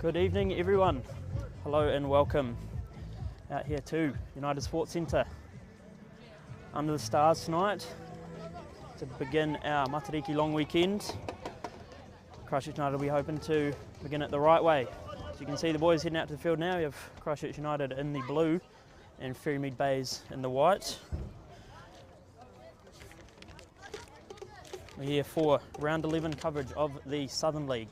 Good evening everyone. Hello and welcome out here to United Sports Centre. Under the stars tonight to begin our Matariki long weekend. Christchurch United will be hoping to begin it the right way. As you can see the boys heading out to the field now. We have Christchurch United in the blue and Ferrymead Bays in the white. We're here for round 11 coverage of the Southern League.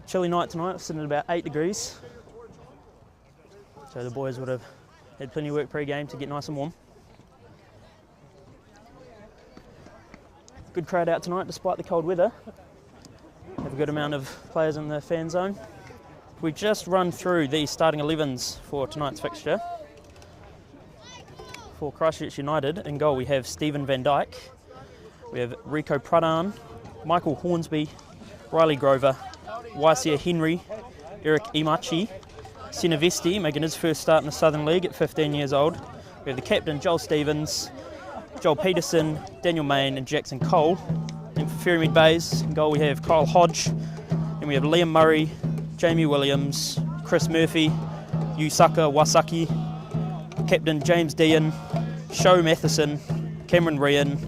Chilly night tonight, sitting at about 8 degrees. So the boys would have had plenty of work pre-game to get nice and warm. Good crowd out tonight despite the cold weather. Have a good amount of players in the fan zone. We just run through the starting 11s for tonight's fixture. For Christchurch United, in goal we have Stephen Van Dyke. We have Rico Pradhan, Michael Hornsby, Riley Grover, Waisia Henry, Eric Imachi, Sinavesti making his first start in the Southern League at 15 years old. We have the captain Joel Stevens, Joel Peterson, Daniel Main and Jackson Cole. And for Ferrymead Bays, in goal we have Kyle Hodge, and we have Liam Murray, Jamie Williams, Chris Murphy, Yusaka Wasaki, captain James Dean, Sho Matheson, Cameron Ryan,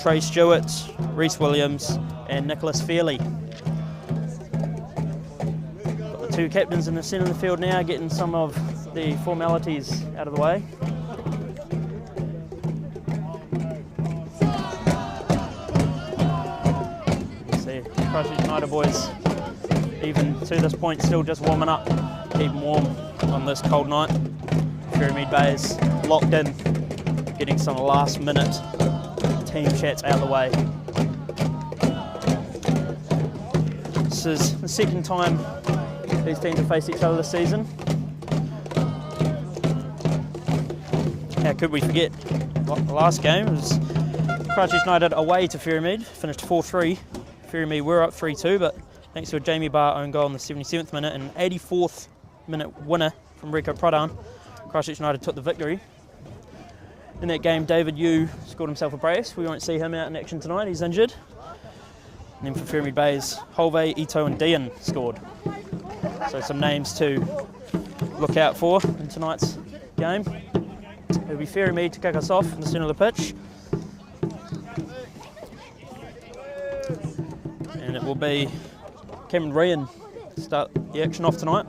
Trey Stewart, Reese Williams and Nicholas Fairley. Two captains in the centre of the field now, getting some of the formalities out of the way. You see Christchurch United boys, even to this point, still just warming up, keeping warm on this cold night. Ferrymead Bays locked in, getting some last minute team chats out of the way. This is the second time these teams have faced each other this season. How could we forget the last game? It was Christchurch United away to Ferrymead, finished 4-3. Ferrymead were up 3-2, but thanks to a Jamie Barr own goal in the 77th minute and 84th minute winner from Rico Pradhan, Christchurch United took the victory. In that game, David Yu scored himself a brace. We won't see him out in action tonight, he's injured. And then for Ferrymead Bays, Holvey, Ito and Dean scored. So some names to look out for in tonight's game. It'll be Ferrymead to kick us off in the centre of the pitch. And it will be Cameron Ryan to start the action off tonight.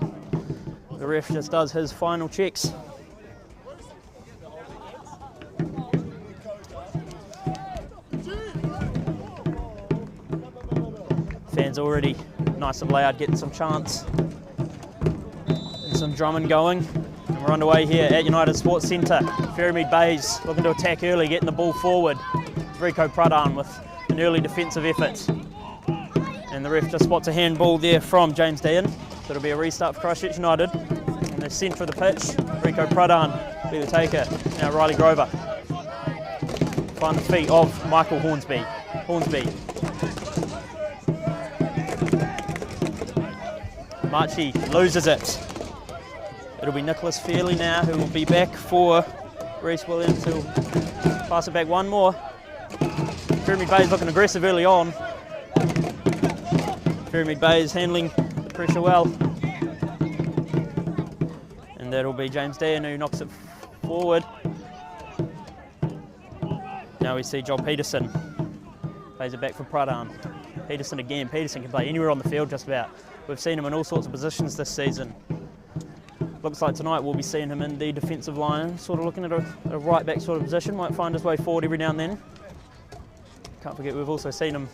The ref just does his final checks. Fans already nice and loud, getting some chants. Some drumming going, and we're underway here at United Sports Centre. Ferrymead Bays looking to attack early, getting the ball forward. Rico Pradhan with an early defensive effort, and the ref just spots a handball there from James Dean, so it'll be a restart for Christchurch United. In the centre of the pitch, Rico Pradhan be the taker. Now Riley Grover find the feet of Michael Hornsby. Marchi loses it. It'll be Nicholas Fairley now, who will be back for Reese Williams, who'll pass it back one more. Ferrymead Bays looking aggressive early on. Ferrymead Bays handling the pressure well. And that'll be James Dean who knocks it forward. Now we see Joel Peterson. Plays it back for Pradhan. Peterson again. Peterson can play anywhere on the field just about. We've seen him in all sorts of positions this season. Looks like tonight we'll be seeing him in the defensive line, sort of looking at a right back sort of position, might find his way forward every now and then. Can't forget we've also seen him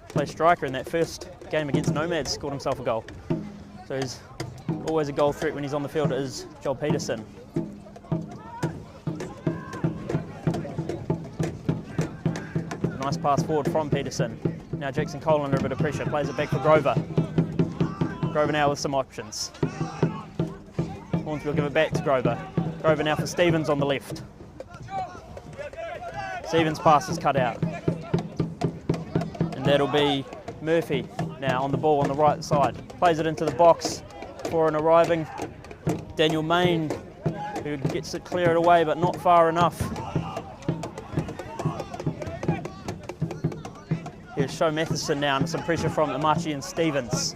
play striker in that first game against Nomads, scored himself a goal. So he's always a goal threat when he's on the field, is Joel Peterson. Nice pass forward from Peterson. Now Jackson Cole under a bit of pressure, plays it back for Grover. Grover now with some options. Hornsby will give it back to Grover. Grover now for Stevens on the left. Stevens' pass is cut out. And that'll be Murphy now on the ball on the right side. Plays it into the box for an arriving Daniel Main, who gets it cleared away but not far enough. Here's show Matheson now under some pressure from Imachi and Stevens.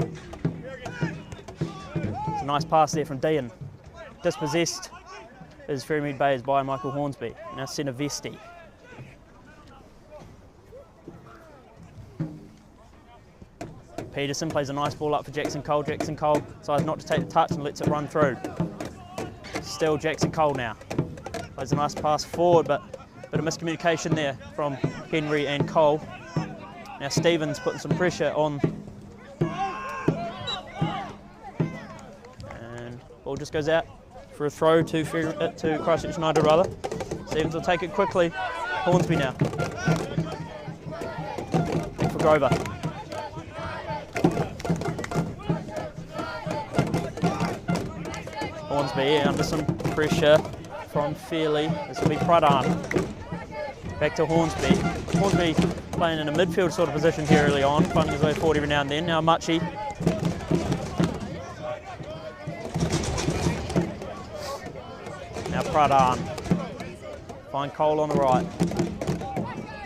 It's a nice pass there from Dean. Dispossessed is Ferrymead Bays by Michael Hornsby. Now centre Vesti. Peterson plays a nice ball up for Jackson Cole. Jackson Cole decides not to take the touch and lets it run through. Still Jackson Cole now. Plays a nice pass forward, but a bit of miscommunication there from Henry and Cole. Now Stevens putting some pressure on. And ball just goes out for a throw to Christchurch United rather. Stevens will take it quickly. Hornsby now. Back for Grover. Hornsby under some pressure from Fairley. This will be Pradhan. Back to Hornsby. Hornsby playing in a midfield sort of position here early on, finding his way forward every now and then. Now Machi. Now Pradhan. Find Cole on the right.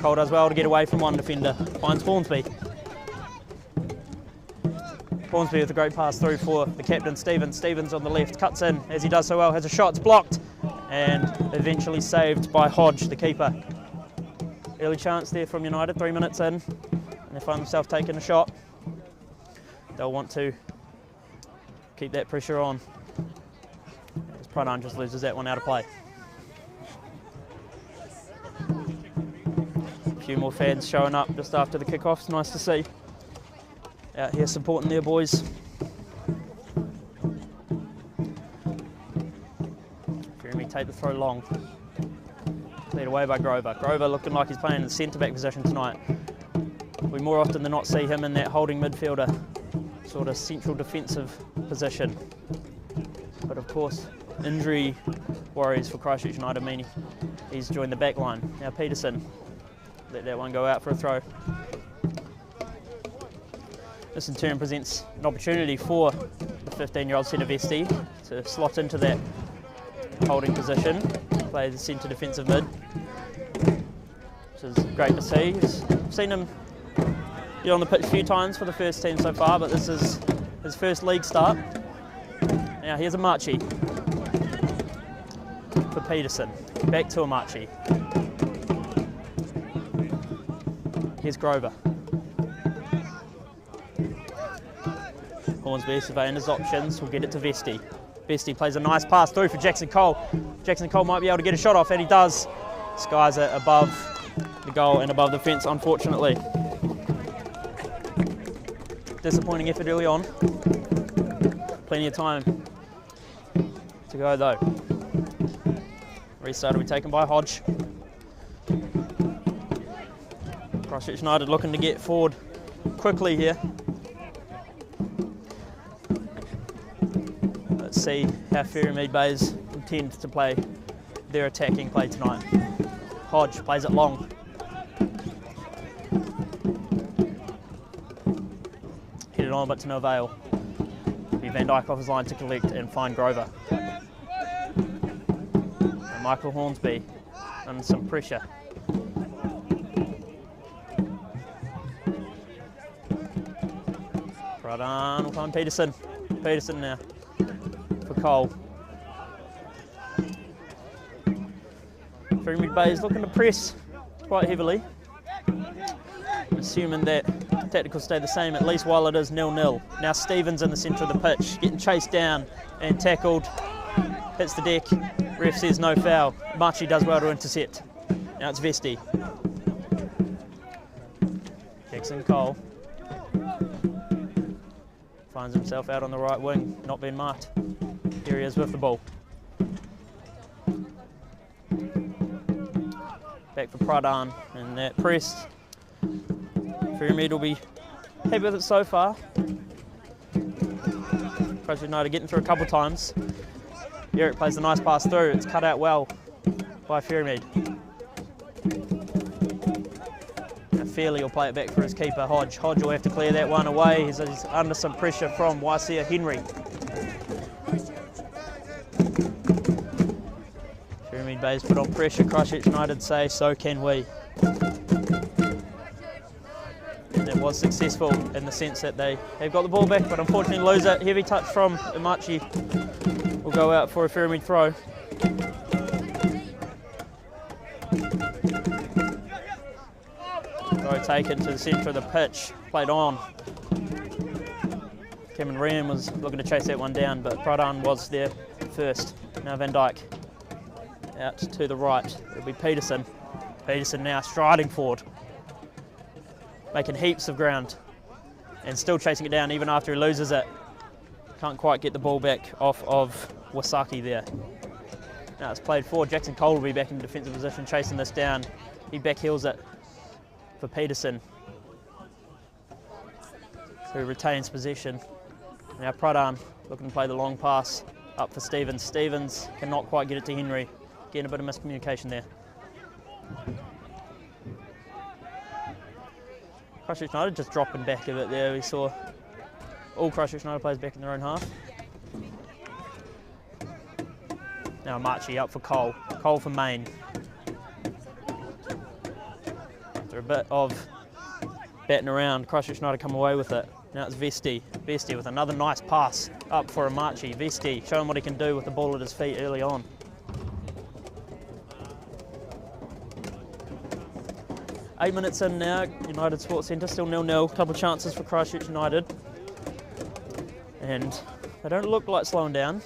Cole does well to get away from one defender. Finds Hornsby. Hornsby with a great pass through for the captain, Stevens. Stevens on the left, cuts in as he does so well, has a shot, it's blocked, and eventually saved by Hodge, the keeper. Early chance there from United, 3 minutes in, and they find themselves taking a shot. They'll want to keep that pressure on, as Pradhan just loses that one out of play. A few more fans showing up just after the kick-off, it's nice to see. Out here supporting their boys. Ferrymead take the throw long. Cleared away by Grover. Grover looking like he's playing in the centre-back position tonight. We more often than not see him in that holding midfielder, sort of central defensive position. But of course, injury worries for Christchurch United mean he's joined the back line. Now Peterson, let that one go out for a throw. This in turn presents an opportunity for the 15-year-old centre Vesti to slot into that holding position, play the centre defensive mid, which is great to see. I've seen him get on the pitch a few times for the first team so far, but this is his first league start. Now here's Imachi for Peterson, back to Imachi. Here's Grover. Hornsby surveying his options, will get it to Vesti. Vesti plays a nice pass through for Jackson Cole. Jackson Cole might be able to get a shot off, and he does. Skies it above the goal and above the fence, unfortunately. Disappointing effort early on. Plenty of time to go though. Restart will be taken by Hodge. Christchurch United looking to get forward quickly here. Let's see how Ferrymead Bays intend to play their attacking play tonight. Hodge plays it long. Hit it on but to no avail. Be Van Dyke off his line to collect and find Grover. And Michael Hornsby under some pressure. Pradhan will find Peterson. Peterson now for Cole. Ferrymead Bays looking to press quite heavily. Assuming that tactical stay the same, at least while it is 0-0. Now Stevens in the centre of the pitch, getting chased down and tackled. Hits the deck. Ref says no foul. Machi does well to intercept. Now it's Vesti. Jackson Cole finds himself out on the right wing, not being marked. Here he is with the ball. Back for Pradhan, and that press. Ferrymead will be happy with it so far. Christchurch United getting through a couple times. Eric plays a nice pass through. It's cut out well by Ferrymead. Now Fairley will play it back for his keeper, Hodge. Hodge will have to clear that one away. He's under some pressure from Waisia Henry. Ferrymead Bays put on pressure. Christchurch United say, so can we. was successful in the sense that they've got the ball back, but unfortunately lose it. Heavy touch from Imachi will go out for a Ferrymead throw. Throw taken to the centre of the pitch, played on. Kevin Ryan was looking to chase that one down, but Pradhan was there first. Now Van Dyke out to the right. It'll be Peterson. Peterson now striding forward, making heaps of ground and still chasing it down even after he loses it. Can't quite get the ball back off of Wasaki there. Now it's played forward. Jackson Cole will be back in defensive position chasing this down. He backheels it for Peterson, who retains possession. Now Pradhan looking to play the long pass up for Stevens. Stevens cannot quite get it to Henry. Getting a bit of miscommunication there. Christchurch United just dropping back a bit there. We saw all Christchurch United players back in their own half. Now Marchi up for Cole. Cole for Main. After a bit of batting around, Christchurch United come away with it. Now it's Vesti. Vesti with another nice pass up for Amachi. Vesti showing what he can do with the ball at his feet early on. Eight minutes in now, United Sports Centre still 0-0. Couple of chances for Christchurch United. And they don't look like slowing down.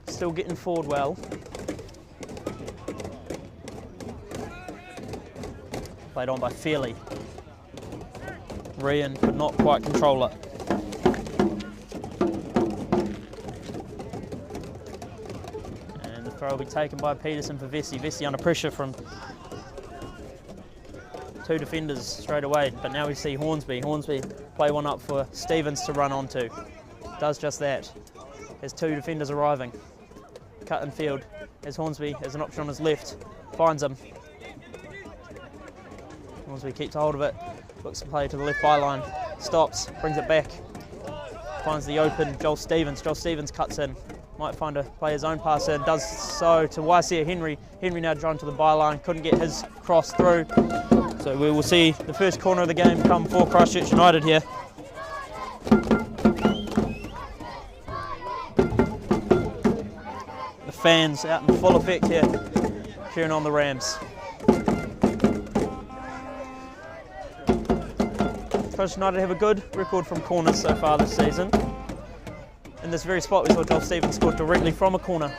Still getting forward well. Played on by Fairley. Ryan could not quite control it. And the throw will be taken by Peterson for Vesey. Vesey under pressure from two defenders straight away, but now we see Hornsby. Hornsby play one up for Stevens to run onto. Does just that. Has two defenders arriving. Cut in field as Hornsby has an option on his left. Finds him. Hornsby keeps hold of it. Looks to play to the left byline. Stops. Brings it back. Finds the open Joel Stevens. Joel Stevens cuts in. Might find a play his own pass in. Does so to Waisia Henry. Henry now drawn to the byline. Couldn't get his cross through. So we will see the first corner of the game come for Christchurch United here. The fans out in full effect here, cheering on the Rams. Christchurch United have a good record from corners so far this season. In this very spot we saw Joel Stevens scored directly from a corner.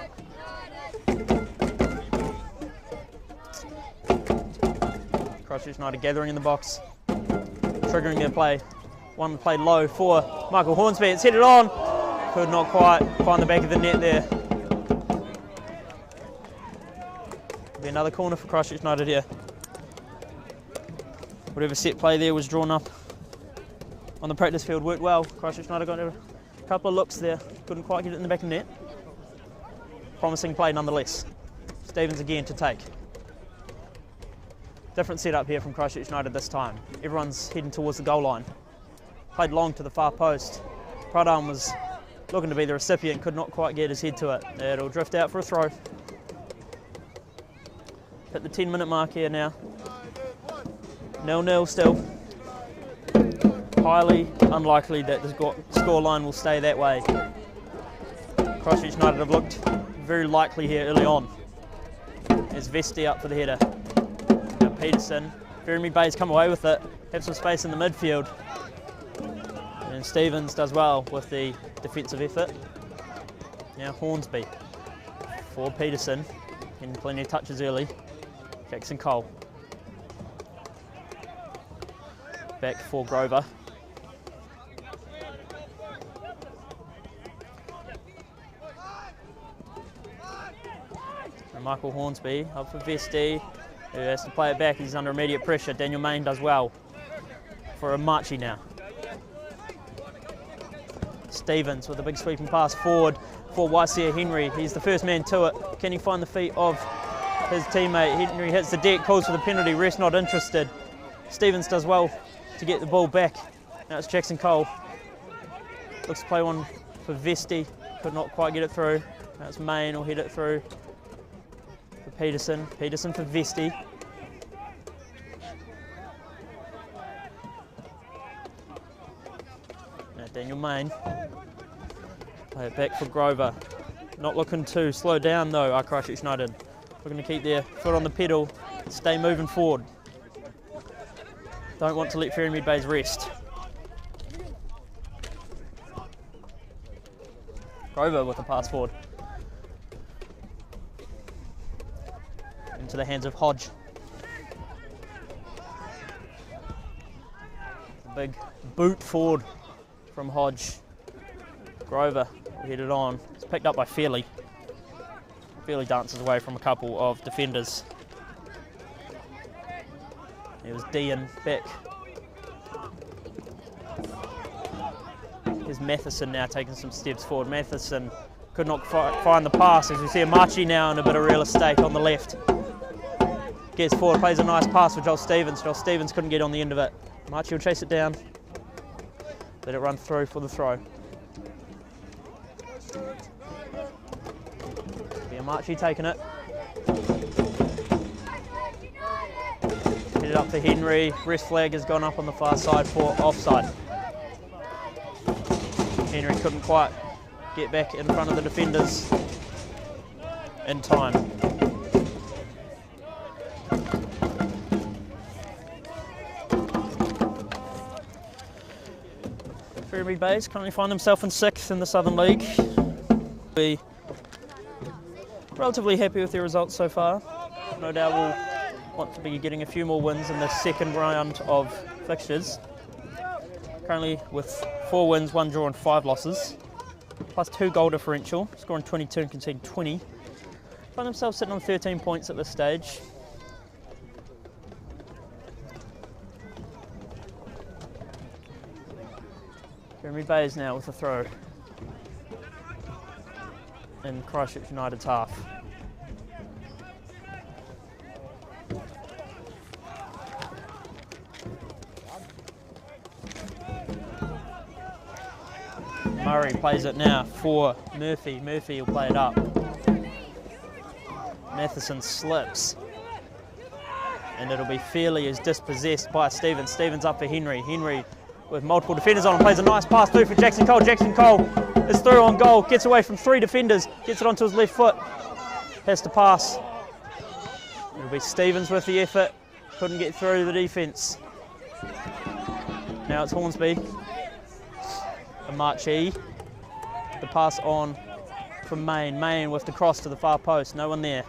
Christchurch United gathering in the box, triggering their play. One played low for Michael Hornsby. It's headed on. Could not quite find the back of the net there. Be another corner for Christchurch United here. Whatever set play there was drawn up on the practice field worked well. Christchurch United got a couple of looks there. Couldn't quite get it in the back of the net. Promising play nonetheless. Stevens again to take. Different setup here from Christchurch United this time. Everyone's heading towards the goal line. Played long to the far post. Pradhan was looking to be the recipient, could not quite get his head to it. It'll drift out for a throw. Hit the 10-minute mark here now. 0-0 still. Highly unlikely that the scoreline will stay that way. Christchurch United have looked very likely here early on. There's Vesti up for the header. Peterson, Ferrymead Bays come away with it, have some space in the midfield. And Stevens does well with the defensive effort. Now Hornsby for Peterson, getting plenty of touches early. Jackson Cole. Back for Grover. And Michael Hornsby up for Vesti, who has to play it back. He's under immediate pressure. Daniel Main does well for Amachi now. Stevens with a big sweeping pass forward for Waisia Henry. He's the first man to it. Can he find the feet of his teammate? Henry hits the deck, calls for the penalty. Rest not interested. Stevens does well to get the ball back. Now it's Jackson Cole. Looks to play one for Vesti. Could not quite get it through. Now it's Main will head it through for Peterson. Peterson for Vesti. Daniel Main. Play it back for Grover. Not looking to slow down though, our Christchurch United. Looking to keep their foot on the pedal, stay moving forward. Don't want to let Ferrymead Bays rest. Grover with a pass forward. Into the hands of Hodge. Big boot forward from Hodge. Grover will head it on. It's picked up by Fairley. Fairley dances away from a couple of defenders. It was Dean back. Here's Matheson now taking some steps forward. Matheson could not find the pass, as we see Amachi now in a bit of real estate on the left. Gets forward, plays a nice pass for Joel Stevens. Joel Stevens couldn't get on the end of it. Amachi will chase it down. Let it run through for the throw. Amachi taking it. Hit it up to Henry. Rest flag has gone up on the far side for offside. Henry couldn't quite get back in front of the defenders in time. Ferrymead Bays currently find themselves in 6th in the Southern League. Be relatively happy with their results so far. No doubt we'll want to be getting a few more wins in the second round of fixtures. Currently with 4 wins, 1 draw and 5 losses, plus 2 goal differential, scoring 22 and conceding 20. Find themselves sitting on 13 points at this stage. Ferrymead Bays now with a throw in Christchurch United's half. Murray plays it now for Murphy. Murphy will play it up. Matheson slips. And it'll be Fairley who's dispossessed by Stevens. Stevens up for Henry. Henry with multiple defenders on him plays a nice pass through for Jackson Cole. Jackson Cole is through on goal. Gets away from 3 defenders. Gets it onto his left foot. Has to pass. It'll be Stevens with the effort. Couldn't get through the defence. Now it's Hornsby. Amachi. The pass on from Main. Main with the cross to the far post. No one there.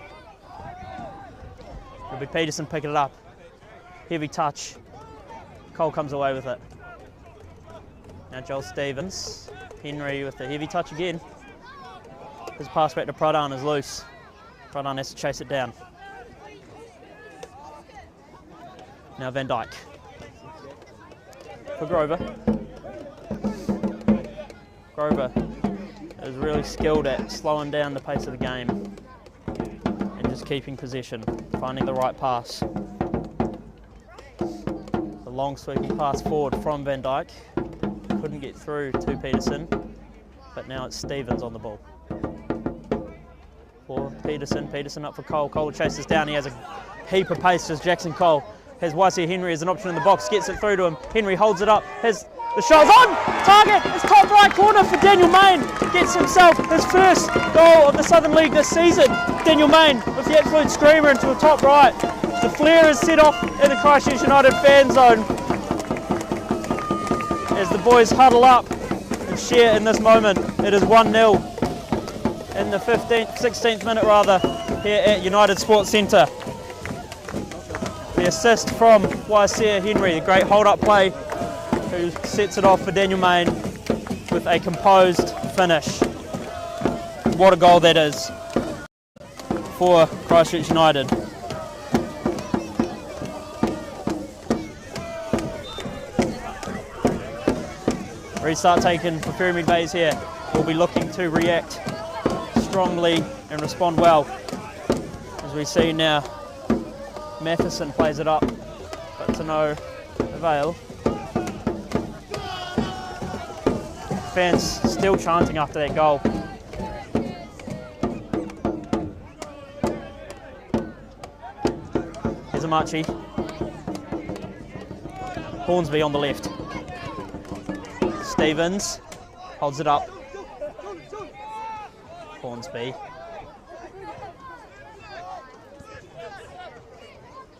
It'll be Peterson picking it up. Heavy touch. Cole comes away with it. Now Joel Stevens. Henry with the heavy touch again. His pass back to Pradhan is loose. Pradhan has to chase it down. Now Van Dyke. For Grover. Grover is really skilled at slowing down the pace of the game and just keeping possession, finding the right pass. The long sweeping pass forward from Van Dyke. Couldn't get through to Peterson, but now it's Stevens on the ball. For Peterson, Peterson up for Cole. Cole chases down, he has a heap of pace, just Jackson Cole. Has Waisia Henry as an option in the box, gets it through to him. Henry holds it up, has the shot's on! Target! It's top right corner for Daniel Main. Gets himself his first goal of the Southern League this season. Daniel Main with the absolute screamer into a top right. The flare is set off in the Christchurch United fan zone as the boys huddle up and share in this moment. It is 1-0 in the 16th minute rather, here at United Sports Centre. The assist from Waisia Henry, the great hold-up play, who sets it off for Daniel Main with a composed finish. What a goal that is for Christchurch United. Restart taken for Ferrymead Bays here. We'll be looking to react strongly and respond well. As we see now, Matheson plays it up, but to no avail. Fans still chanting after that goal. Here's Amachi. Hornsby on the left. Stevens holds it up. Hornsby.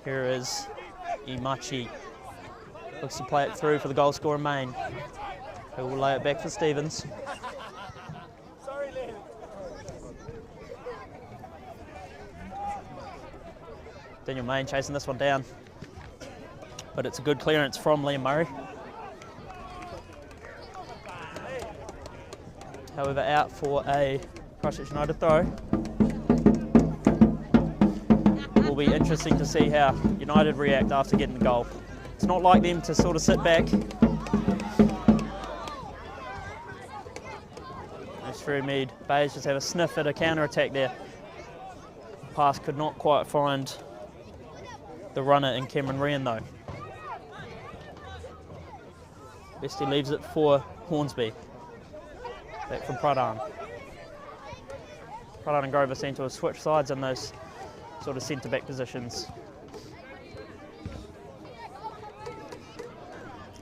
Here is Imachi. Looks to play it through for the goal scorer Main, who will lay it back for Stevens. Daniel Main chasing this one down, but it's a good clearance from Liam Murray. However, out for a Christchurch United throw. It will be interesting to see how United react after getting the goal. It's not like them to sort of sit back. Ferrymead Bays just have a sniff at a counter-attack there. Pass could not quite find the runner in Cameron Ryan though. Bestie leaves it for Hornsby. Back from Pradhan. Pradhan and Grover seem to have switched sides in those sort of centre-back positions.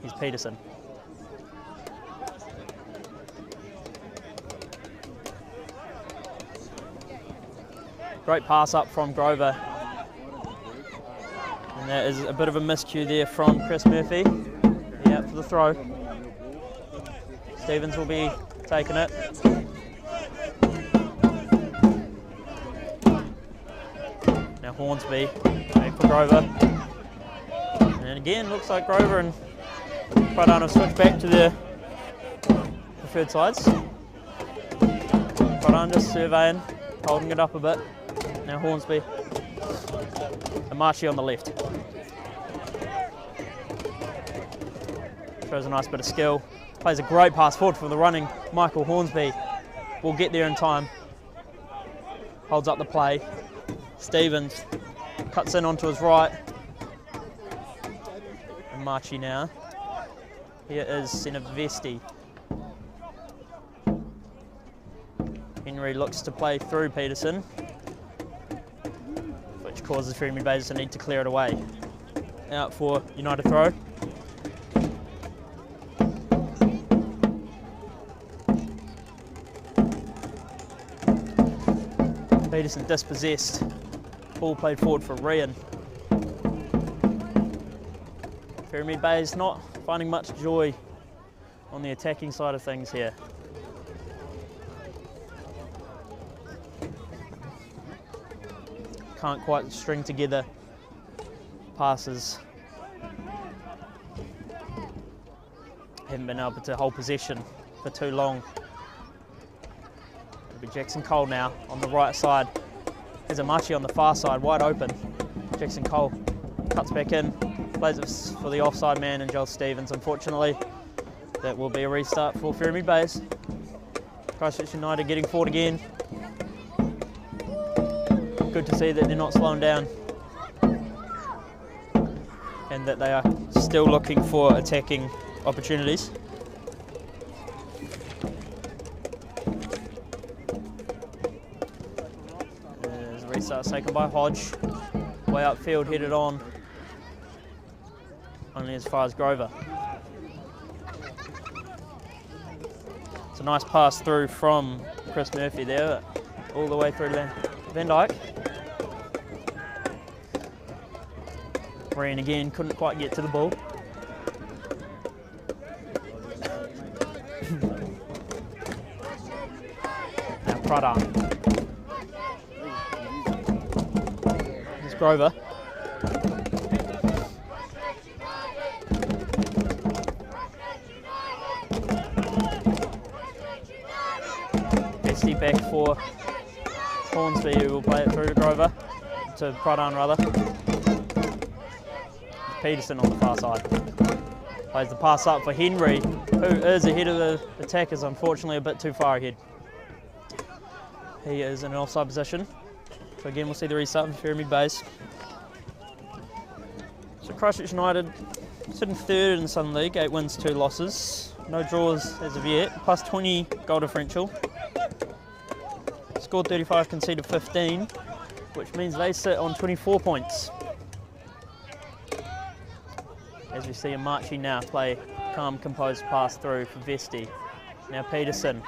Here's Peterson. Great pass up from Grover. And that is a bit of a miscue there from Chris Murphy. Yeah, out for the throw. Stevens will be taking it. Now Hornsby, back for Grover. And again, looks like Grover and Pradhan have switched back to their preferred sides. Pradhan just surveying, holding it up a bit. Now Hornsby, Imachi on the left. Shows a nice bit of skill. Plays a great pass forward for the running Michael Hornsby. Will get there in time. Holds up the play. Stevens cuts in onto his right. Imachi now. Here is Senavesti. Henry looks to play through Peterson, which causes Ferrymead Bays to need to clear it away. Out for United throw. Peterson dispossessed. Ball played forward for Ryan. Ferrymead Bays not finding much joy on the attacking side of things here. Can't quite string together passes. Haven't been able to hold possession for too long. It'll be Jackson Cole now on the right side. There's Imachi on the far side, wide open. Jackson Cole cuts back in, plays it for the offside man and Joel Stevens. Unfortunately, that will be a restart for Ferrymead Bays. Christchurch United getting forward again. Good to see that they're not slowing down and that they are still looking for attacking opportunities. There's a restart taken by Hodge. Way upfield, headed on. Only as far as Grover. It's a nice pass through from Chris Murphy there, all the way through to Van Dyke. Ryan again couldn't quite get to the ball. Now Pradhan. Here's Grover. Bestie back for Hornsby, who will play it through to Grover, to Pradhan rather. Peterson on the far side. Plays the pass up for Henry, who is ahead of the attackers, unfortunately a bit too far ahead. He is in an offside position. So again, we'll see the restart for Ferrymead Bays. So Christchurch United sitting third in the Southern League, 8 wins, 2 losses. No draws as of yet, plus 20 goal differential. Scored 35, conceded 15, which means they sit on 24 points. As we see Imachi now play calm, composed pass through for Vesti. Now Peterson,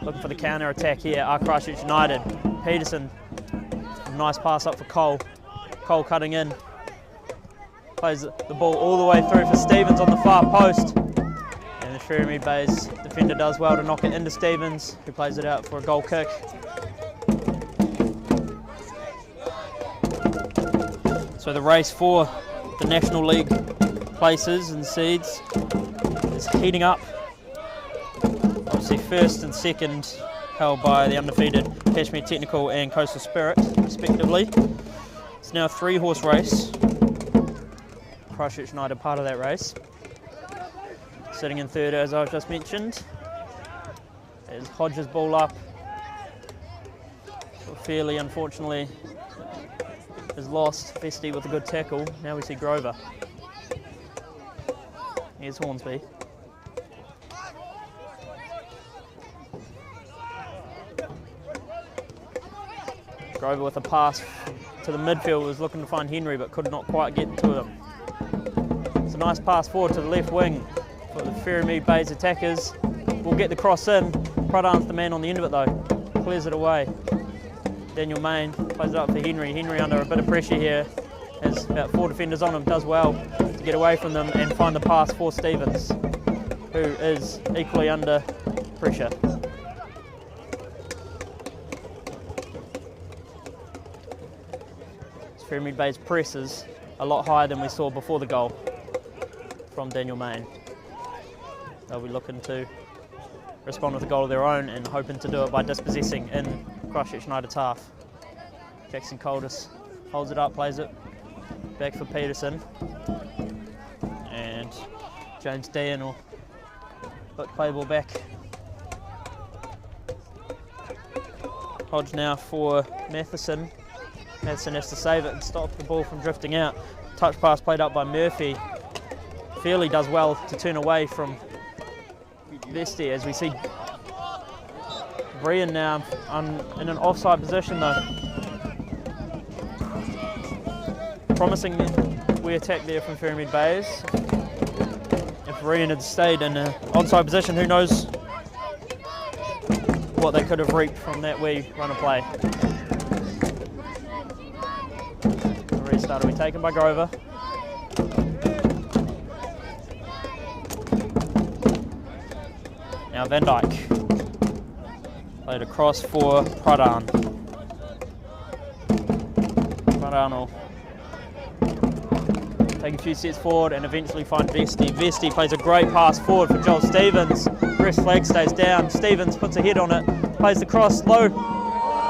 looking for the counter attack here, are Christchurch United. Peterson, nice pass up for Cole. Cole cutting in. Plays the ball all the way through for Stevens on the far post. And the Ferrymead Bays defender does well to knock it into Stevens, who plays it out for a goal kick. So the race for the National League places and seeds is heating up. Obviously first and second held by the undefeated Kashmir Technical and Coastal Spirit respectively. It's now a 3-horse race. Christchurch United part of that race. Sitting in third, as I've just mentioned, is Hodges' ball up. Fairly unfortunately is lost. Vesti with a good tackle. Now we see Grover. Here's Hornsby. Grover with a pass to the midfield, was looking to find Henry but could not quite get to him. It's a nice pass forward to the left wing for the Ferrymead Bays attackers. We'll get the cross in. Pradhan's the man on the end of it though. Clears it away. Daniel Main plays it up for Henry. Henry under a bit of pressure here. Has about 4 defenders on him. Does well to get away from them and find the pass for Stevens, who is equally under pressure. Ferrymead Bays presses a lot higher than we saw before the goal from Daniel Main. They'll be looking to respond with a goal of their own and hoping to do it by dispossessing in Christchurch United's half. Jackson Coldis holds it up, plays it back for Peterson, and James Dean will play the ball back. Hodge now for Matheson. Matheson has to save it and stop the ball from drifting out. Touch pass played up by Murphy. Fairley does well to turn away from Vesti as we see Brian now in an offside position though. Promising we attack there from Ferrymead Bays. If Brian had stayed in an onside position, who knows what they could have reaped from that wee run of play. The restart will be taken by Grover. Now Van Dyke. Played across for Pradhan. Pradhan will take a few steps forward and eventually find Vesti. Vesti plays a great pass forward for Joel Stevens. Breast flag stays down. Stevens puts a head on it, plays the cross low,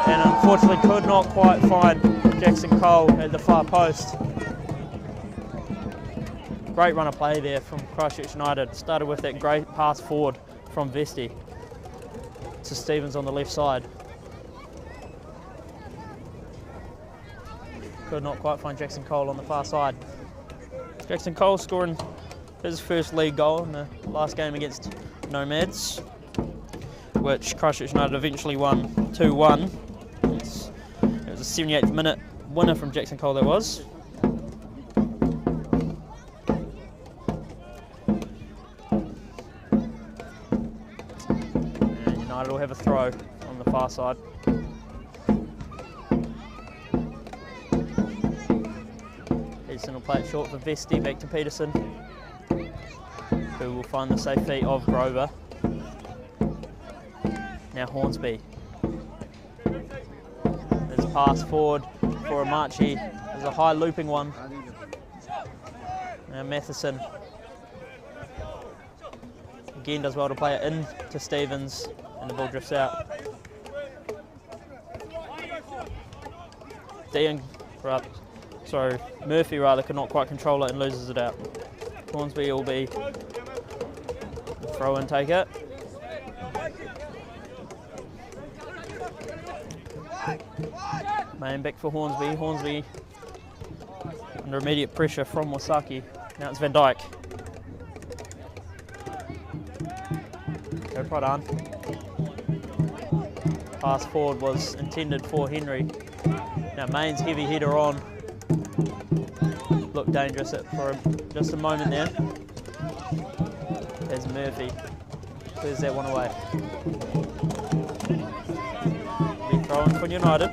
and unfortunately could not quite find Jackson Cole at the far post. Great run of play there from Christchurch United. Started with that great pass forward from Vesti to Stevens on the left side. Could not quite find Jackson Cole on the far side. Jackson Cole scoring his first league goal in the last game against Nomads, which Christchurch United eventually won 2-1. It was a 78th minute winner from Jackson Cole, that was. And United will have a throw on the far side. Peterson will play it short for Vesti, back to Peterson, who will find the safe feet of Grover. Now Hornsby. There's a pass forward for Amachi. There's a high looping one. Now Matheson again does well to play it in to Stevens, and the ball drifts out. Murphy could not quite control it and loses it out. Hornsby will be throw and take it. Main back for Hornsby. Hornsby under immediate pressure from Wasaki. Now it's Van Dyke. Go Pradhan. Pass forward was intended for Henry. Now Main's heavy header on. Looked dangerous for just a moment there. Here's Murphy. Clears that one away. Be throwing for United.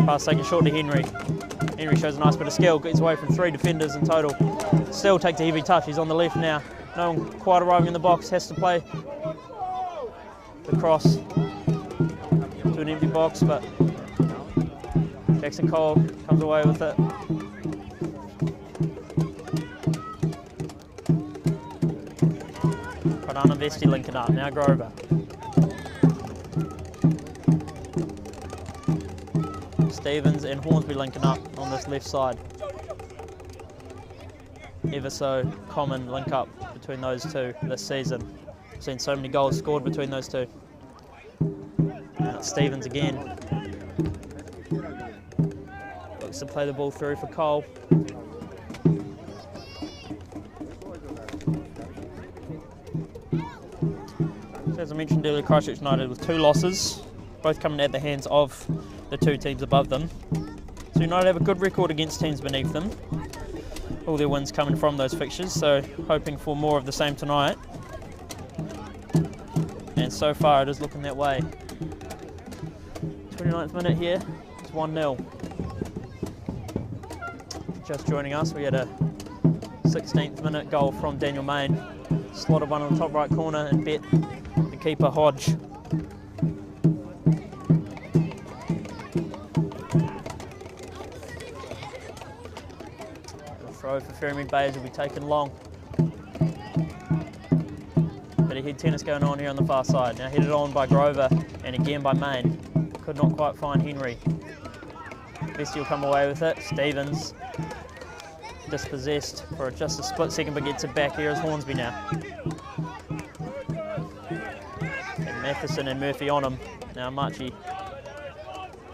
Pass taken short to Henry. Henry shows a nice bit of skill, gets away from 3 defenders in total. Still takes a heavy touch, he's on the left now. No one quite arriving in the box, has to play the cross to an empty box, but Jackson Cole comes away with it. Pradhan and Vesti linking up, now Grover. Stevens and Hornsby linking up on this left side. Ever so common link up between those two this season. I've seen so many goals scored between those two. Now it's Stevens again. Looks to play the ball through for Cole. So as I mentioned earlier, Christchurch United with 2 losses, both coming at the hands of the 2 teams above them. So United have a good record against teams beneath them. All their wins coming from those fixtures, so hoping for more of the same tonight. And so far it is looking that way. 29th minute here, it's 1-0. Just joining us, we had a 16th minute goal from Daniel Main. Slotted one on the top right corner and bet the keeper Hodge. Throw for Ferrymead Bays will be taken long. Bit of head tennis going on here on the far side. Now headed on by Grover and again by Main. Could not quite find Henry. Vesti will come away with it. Stevens dispossessed for just a split second but gets it back. Here is Hornsby now. And Matheson and Murphy on him. Now Machi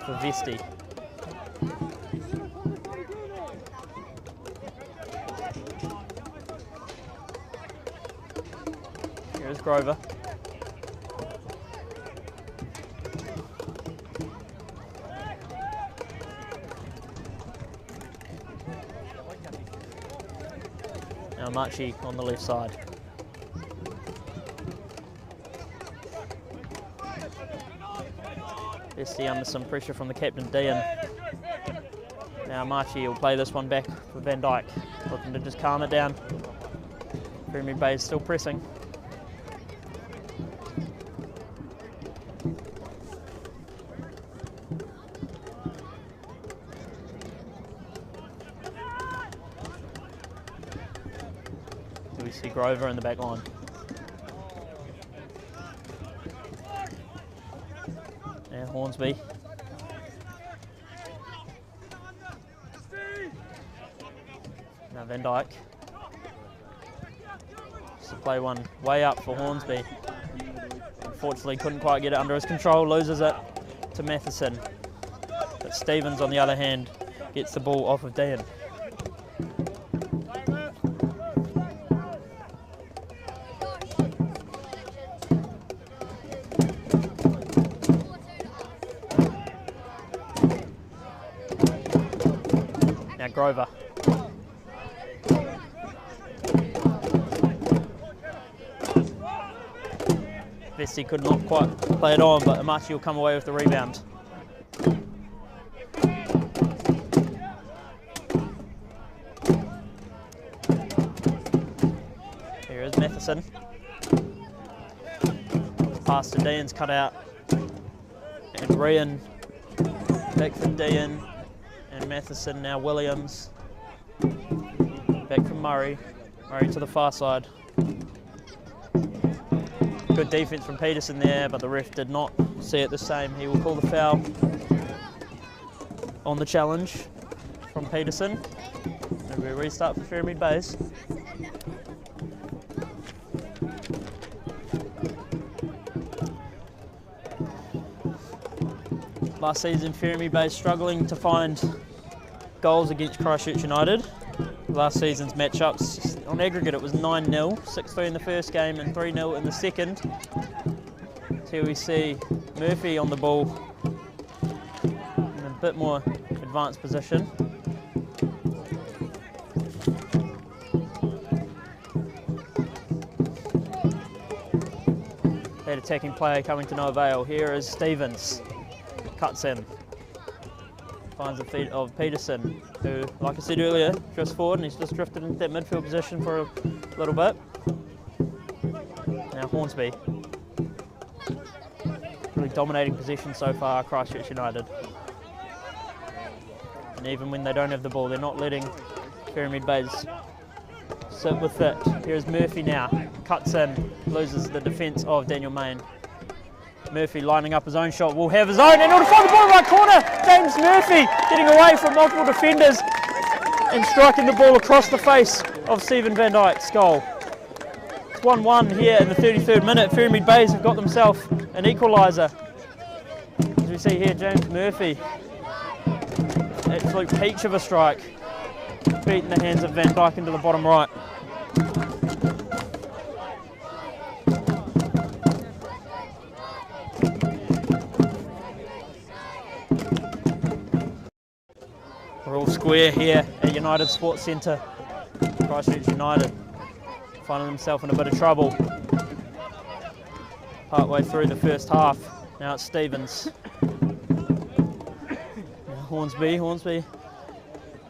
for Vesti. Here's Grover. Now Machi on the left side. Vesti under some pressure from the captain Dean. Now Machi will play this one back for Van Dyke, looking to just calm it down. Ferrymead Bays still pressing. We see Grover in the back line. Now Hornsby. Now Van Dyke. Just to play one way up for Hornsby. Unfortunately couldn't quite get it under his control, loses it to Matheson. But Stevens on the other hand gets the ball off of Dean. Now Grover. Vesti could not quite play it on, but Amachi will come away with the rebound. Here is Matheson. Pass to Dean's cut out. And Ryan back from Dean. And Matheson, now Williams. Back from Murray. Murray to the far side. Good defence from Peterson there, but the ref did not see it the same. He will call the foul on the challenge from Peterson. And we restart for Ferrymead Bays. Last season, Ferrymead Bays struggling to find goals against Christchurch United. Last season's matchups, on aggregate it was 9-0, 6-3 in the first game and 3-0 in the second. Here we see Murphy on the ball in a bit more advanced position. That attacking player coming to no avail. Here is Stevens. Cuts in. Finds the feet of Peterson, who, like I said earlier, drifts forward, and he's just drifted into that midfield position for a little bit. Now Hornsby. Really dominating possession so far, Christchurch United. And even when they don't have the ball, they're not letting Ferrymead Bays sit with it. Here's Murphy now. Cuts in, loses the defence of Daniel Main. Murphy lining up his own shot, will have his own, and on the ball right corner, James Murphy getting away from multiple defenders and striking the ball across the face of Stephen Van Dyke's goal. It's 1-1 here in the 33rd minute. Ferrymead Bays have got themselves an equaliser. As we see here, James Murphy, absolute peach of a strike, beating the hands of Van Dyke into the bottom right. We're all square here at United Sports Centre. Christchurch United finding themselves in a bit of trouble partway through the first half. Now it's Stevens. Now Hornsby,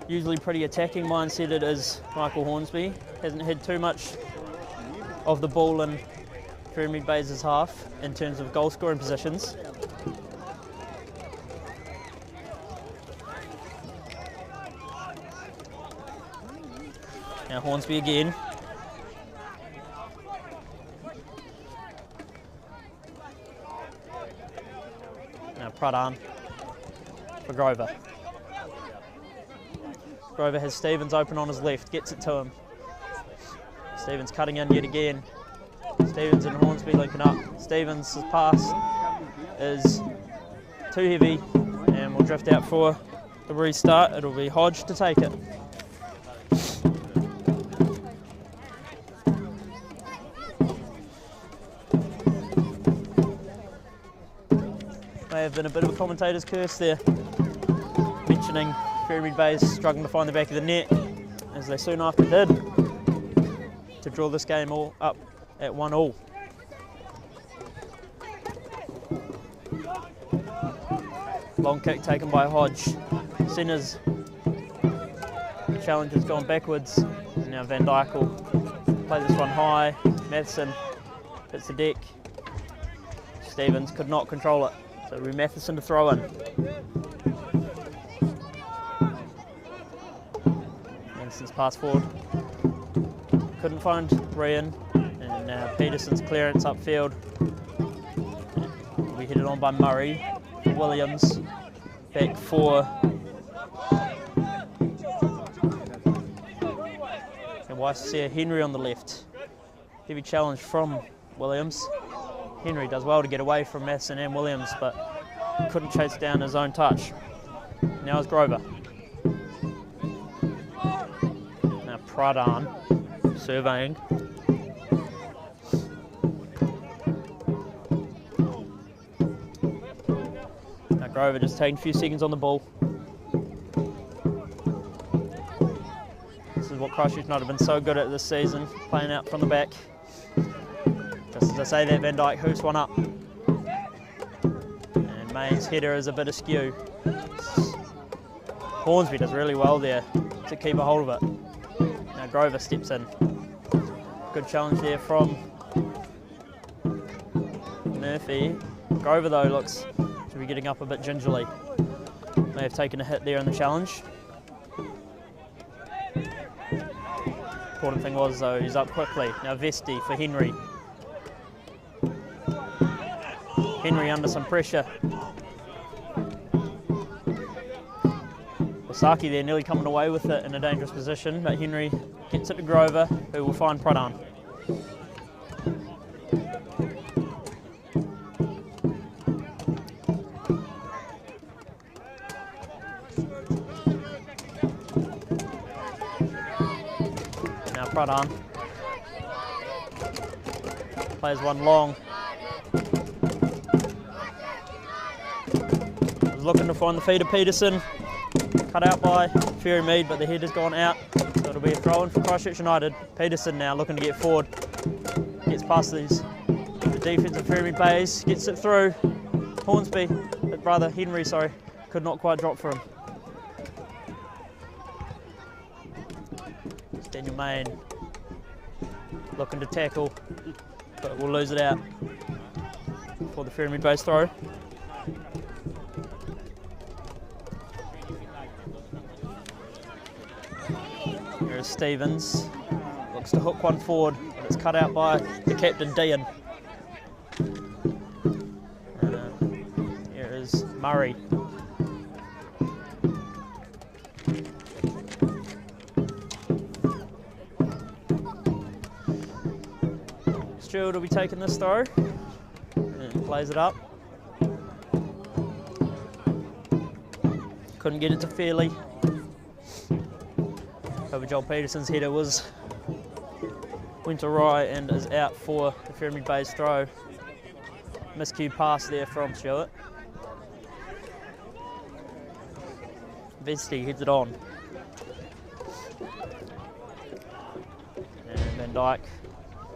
usually pretty attacking mindset it is. Michael Hornsby hasn't had too much of the ball in Ferrymead Bays' half in terms of goal scoring positions. Now Hornsby again. Now Pradhan for Grover. Grover has Stevens open on his left, gets it to him. Stevens cutting in yet again. Stevens and Hornsby linking up. Stevens' pass is too heavy and will drift out for the restart. It'll be Hodge to take it. May have been a bit of a commentator's curse there, mentioning Ferrymead Bays struggling to find the back of the net, as they soon after did, to draw this game all up at 1-1. Long kick taken by Hodge. Centre's challenge has gone backwards. And now Van Dyke will play this one high. Matheson hits the deck. Stevens could not control it. So it'll be Matheson to throw in. Matheson's pass forward. Couldn't find Ryan. And now Peterson's clearance upfield. Will be headed on by Murray. Williams back for. And Waisia Henry on the left. Heavy challenge from Williams. Henry does well to get away from Matheson and Williams, but couldn't chase down his own touch. Now it's Grover. Now Pradhan surveying. Now Grover just taking a few seconds on the ball. This is what Christchurch United have been so good at this season, playing out from the back. Just as I say that, Van Dyke hoops one up. And Main's header is a bit askew. Hornsby does really well there to keep a hold of it. Now Grover steps in. Good challenge there from Murphy. Grover though looks to be getting up a bit gingerly. May have taken a hit there in the challenge. Important thing was though, he's up quickly. Now Vesti for Henry. Henry under some pressure. Wasaki there nearly coming away with it in a dangerous position, but Henry gets it to Grover, who will find Pradhan. Now Pradhan plays one long. Looking to find the feet of Peterson, cut out by Ferrymead, but the head has gone out, so it'll be a throw in for Christchurch United. Peterson now looking to get forward, gets past these defense of Ferrymead Bays gets it through. Hornsby, brother Henry, sorry, could not quite drop for him. It's Daniel Main looking to tackle, but we'll lose it out for the Ferrymead Bays throw. Here's Stevens, looks to hook one forward, but it's cut out by the captain, Dean. Here is Murray. Stewart will be taking this throw and plays it up. Couldn't get it to Fairley. Over Joel Peterson's header went awry and is out for the Ferrymead Bays throw. Miscue pass there from Stewart. Vesti heads it on. And Van Dyke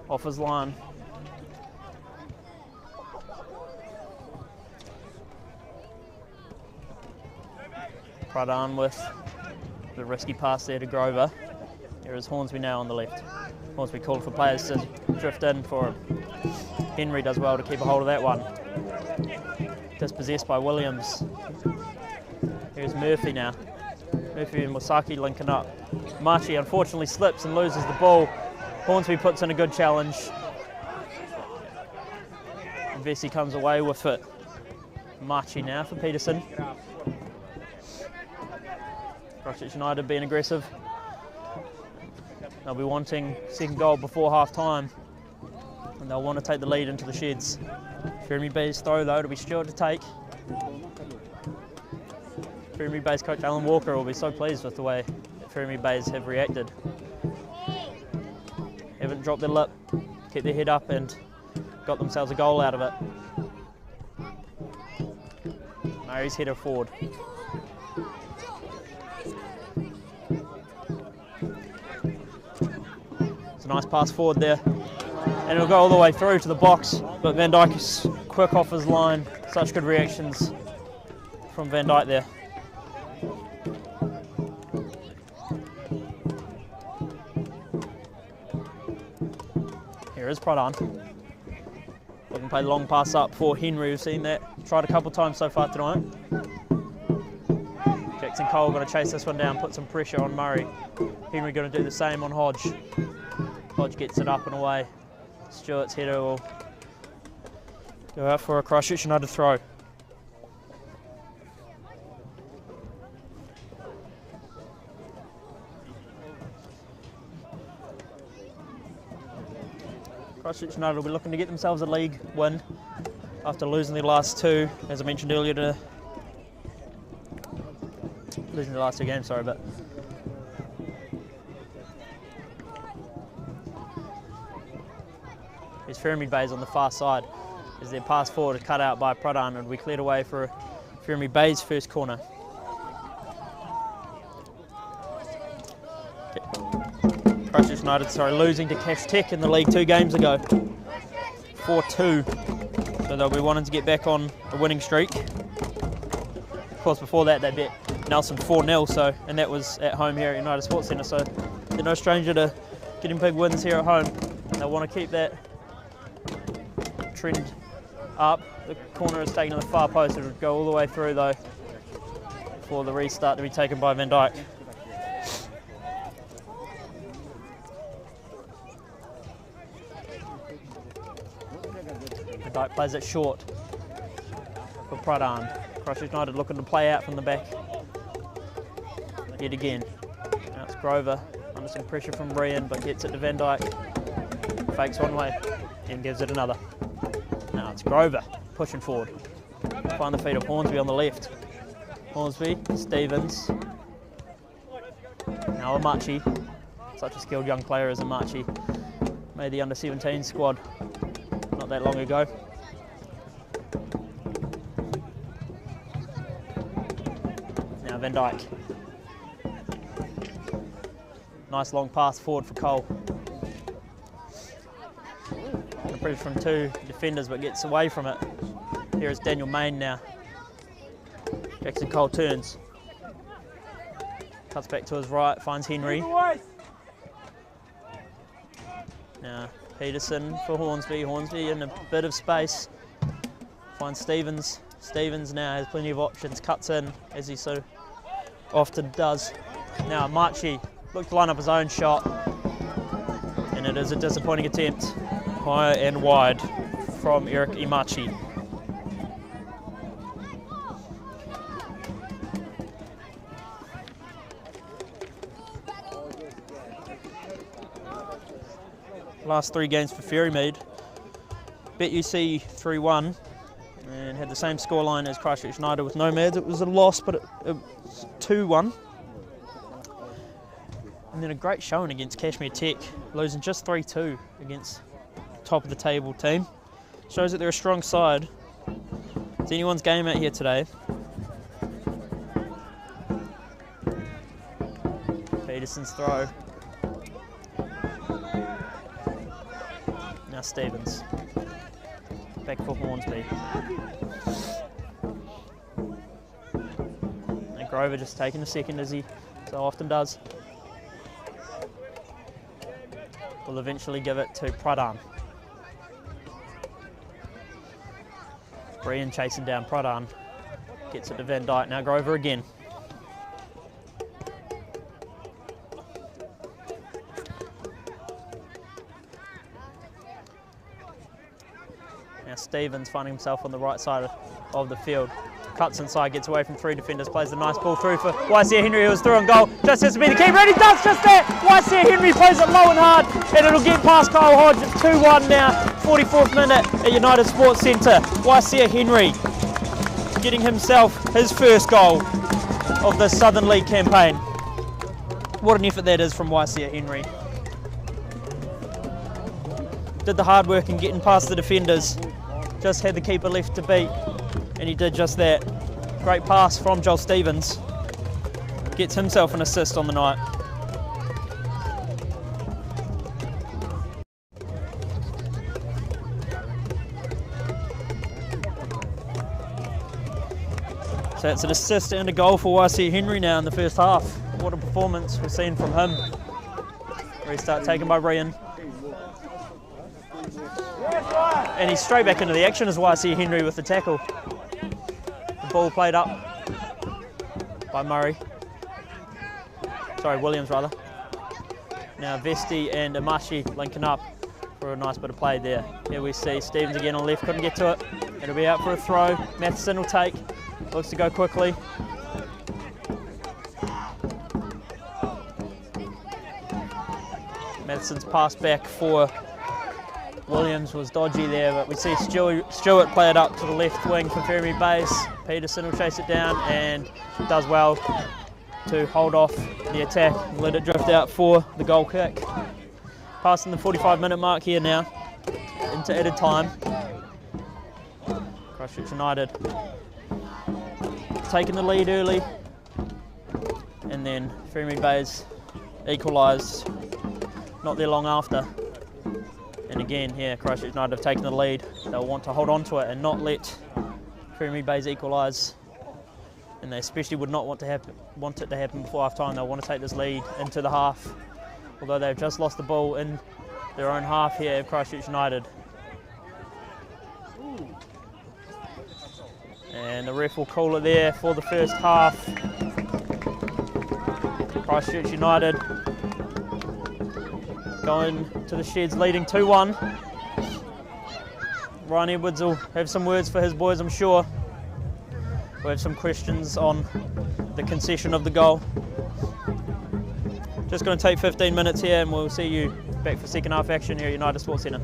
off his line. Pradhan with the risky pass there to Grover. Here is Hornsby now on the left. Hornsby called for players to drift in for him. Henry does well to keep a hold of that one. Dispossessed by Williams. Here's Murphy now. Murphy and Wasaki linking up. Marchi unfortunately slips and loses the ball. Hornsby puts in a good challenge. Vesey comes away with it. Marchi now for Peterson. Christchurch United being aggressive. They'll be wanting second goal before half time, and they'll want to take the lead into the sheds. Ferrymead Bays throw though, it'll be Stewart to take. Ferrymead Bays coach Alan Walker will be so pleased with the way that Ferrymead Bays have reacted. Haven't dropped their lip, kept their head up and got themselves a goal out of it. Murray's header forward. It's a nice pass forward there, and it'll go all the way through to the box, but Van Dyke is quick off his line. Such good reactions from Van Dyke there. Here is Pradhan. Looking to play the long pass up for Henry. We've seen that tried a couple of times so far tonight. Jackson Cole going to chase this one down, put some pressure on Murray. Henry going to do the same on Hodge. Hodge gets it up and away. Stewart's header will go out for a Christchurch United throw. Christchurch United will be looking to get themselves a league win after losing their last two, as I mentioned earlier, losing the last two games, sorry, but there's Ferrymead Bays on the far side as their pass forward is cut out by Pradhan and we cleared away for Ferrymead Bays' first corner. Christchurch United, losing to Cash Tech in the league 2 games ago, 4-2. So they'll be wanting to get back on a winning streak. Of course, before that they bet Nelson 4-0, and that was at home here at United Sports Centre. So they're no stranger to getting big wins here at home. They'll want to keep that trend up. The corner is taken to the far post. It'll go all the way through though for the restart to be taken by Van Dyke. Van Dyke plays it short for Pradhan. Christchurch United looking to play out from the back yet again. Now it's Grover under some pressure from Rian, but gets it to Van Dyke. Fakes one way and gives it another. Now it's Grover pushing forward. Find the feet of Hornsby on the left. Hornsby, Stevens. Now Amachi. Such a skilled young player as Amachi. Made the under-17 squad not that long ago. Now Van Dyke. Nice long pass forward for Cole. Under pressure from two defenders, but gets away from it. Here is Daniel Main now. Jackson Cole turns. Cuts back to his right, finds Henry. Now Peterson for Hornsby. Hornsby in a bit of space. Finds Stevens. Stevens now has plenty of options. Cuts in, as he so often does. Now Machi looked to line up his own shot. And it is a disappointing attempt. High and wide from Eric Imachi. Last three games for Ferrymead. BetUC 3-1 and had the same scoreline as Christchurch United with Nomads. It was a loss, but it was 2-1. And then a great showing against Kashmir Tech, losing just 3-2 against top of the table team. Shows that they're a strong side. It's anyone's game out here today. Peterson's throw. Now Stevens. Back for Hornsby. And Grover just taking a second, as he so often does. Will eventually give it to Pradhan. Brian chasing down Pradhan. Gets it to Van Dyke. Now Grover again. Now Stevens finding himself on the right side of the field. Cuts inside, gets away from three defenders, plays a nice ball through for YCA Henry, who was through on goal. Just has to be the keeper, and he does just that! YCA Henry plays it low and hard, and it'll get past Kyle Hodge. It's 2-1 now, 44th minute at United Sports Centre. YCA Henry getting himself his first goal of the Southern League campaign. What an effort that is from YCA Henry. Did the hard work in getting past the defenders. Just had the keeper left to beat, and he did just that. Great pass from Joel Stevens. Gets himself an assist on the night. So it's an assist and a goal for YC Henry now in the first half. What a performance we've seen from him. Restart taken by Ryan. And he's straight back into the action as YC Henry with the tackle. The ball played up by Murray. Sorry, Williams rather. Now Vesti and Amashi linking up for a nice bit of play there. Here we see Stevens again on left, couldn't get to it. It'll be out for a throw. Matheson will take. Looks to go quickly. Matheson's pass back for Williams was dodgy there, but we see Stewart play it up to the left wing for Ferrymead Bays. Peterson will chase it down and does well to hold off the attack and let it drift out for the goal kick. Passing the 45-minute mark here now into added time. Christchurch United taking the lead early, and then Ferrymead Bays equalised not there long after. And again, here, Christchurch United have taken the lead. They'll want to hold on to it and not let Ferrymead Bays equalise. And they especially would not want it to happen before half time. They'll want to take this lead into the half. Although they've just lost the ball in their own half here at Christchurch United. And the ref will call it there for the first half. Christchurch United going to the sheds, leading 2-1. Ryan Edwards will have some words for his boys, I'm sure. We'll have some questions on the concession of the goal. Just going to take 15 minutes here, and we'll see you back for second half action here at United Sports Centre.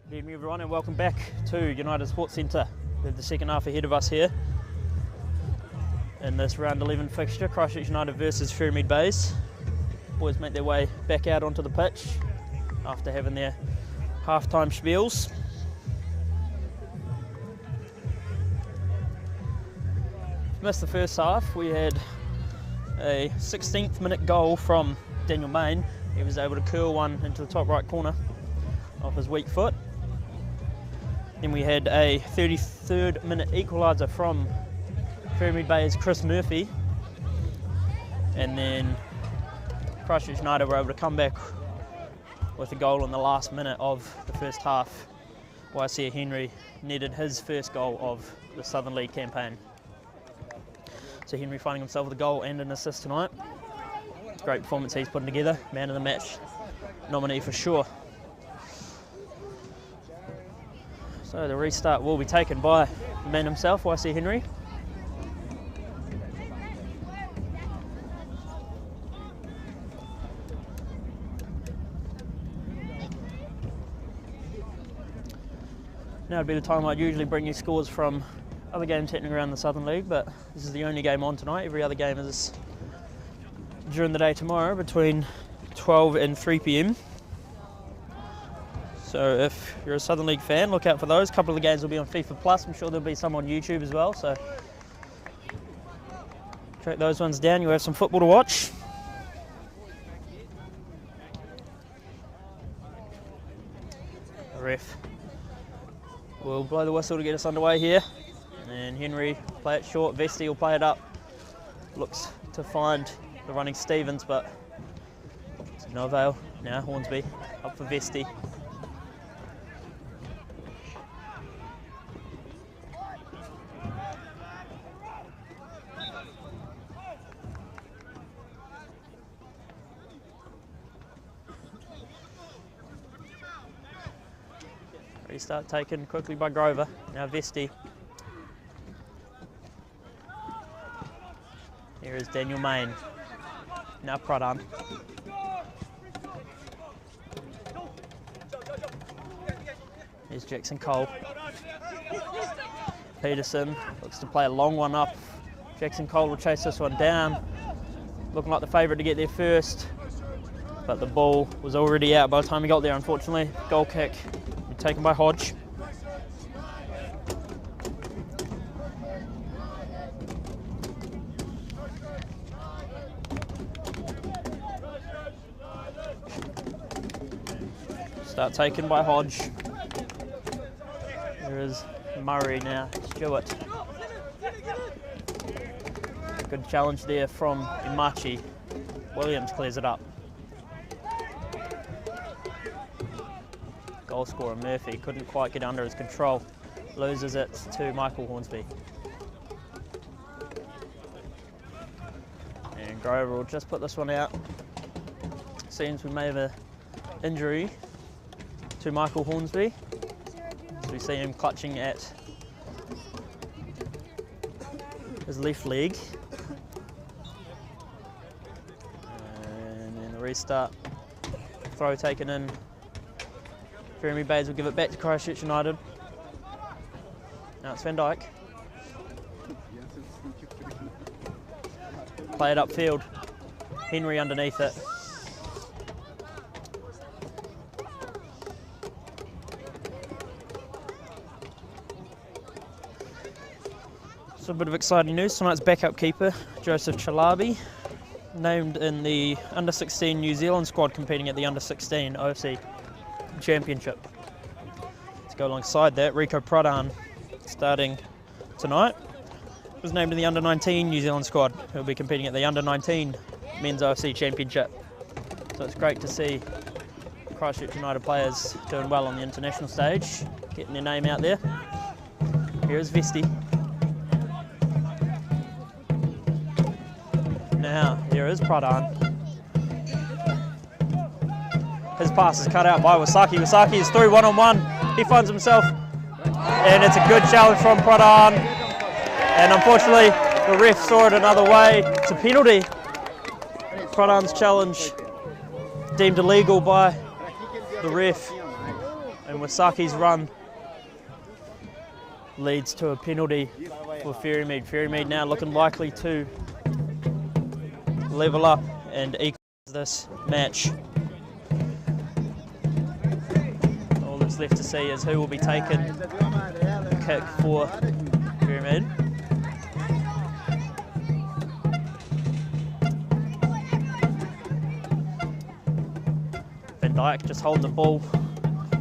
Good evening everyone and welcome back to United Sports Centre. We have the second half ahead of us here in this round 11 fixture, Christchurch United versus Ferrymead Bays. Boys make their way back out onto the pitch after having their half-time spiels. Missed the first half. We had a 16th minute goal from Daniel Main. He was able to curl one into the top right corner off his weak foot. Then we had a 33rd minute equaliser from Ferrymead Bays' Chris Murphy. And then Christchurch United were able to come back with a goal in the last minute of the first half. Waicia Henry netted his first goal of the Southern League campaign. So Henry finding himself with a goal and an assist tonight. Great performance he's putting together. Man of the match nominee for sure. So the restart will be taken by the man himself, Waicia Henry. Now would be the time I'd usually bring you scores from other games happening around the Southern League, but this is the only game on tonight. Every other game is during the day tomorrow between 12 and 3 p.m. So if you're a Southern League fan, look out for those. A couple of the games will be on FIFA Plus. I'm sure there'll be some on YouTube as well, so track those ones down. You'll have some football to watch. The ref will blow the whistle to get us underway here. And Henry play it short. Vesti will play it up. Looks to find the running Stevens, but it's no avail. Now Hornsby up for Vesti. Restart taken quickly by Grover. Now Vesti. Here is Daniel Main. Now Pradhan. Here's Jackson Cole. Peterson looks to play a long one up. Jackson Cole will chase this one down. Looking like the favourite to get there first. But the ball was already out by the time he got there, unfortunately. Goal kick taken by Hodge. Start taken by Hodge. There is Murray now. Stewart. Good challenge there from Imachi. Williams clears it up. Goal scorer Murphy couldn't quite get under his control. Loses it to Michael Hornsby. And Grover will just put this one out. Seems we may have an injury to Michael Hornsby. So we see him clutching at his left leg. And then the restart. Throw taken in. Ferrymead Bays will give it back to Christchurch United. Now it's Van Dyke. Play it upfield. Henry underneath it. So a bit of exciting news. Tonight's backup keeper, Joseph Chalabi, named in the under-16 New Zealand squad competing at the under-16 OFC Championship. To go alongside that, Rico Pradhan, starting tonight, was named in the under-19 New Zealand squad. He'll be competing at the under-19 Men's OFC Championship. So it's great to see Christchurch United players doing well on the international stage, getting their name out there. Here's Vesti. Now, here is Pradhan. His pass is cut out by Wasaki. Wasaki is through one-on-one. He finds himself, and it's a good challenge from Pradhan. And unfortunately, the ref saw it another way. It's a penalty. Pradhan's challenge deemed illegal by the ref. And And Wasaki's run leads to a penalty for Ferrymead. Ferrymead now looking likely to level up and equalize this match. All that's left to see is who will be taking the kick for Ferrymead. Van Dyke just holding the ball,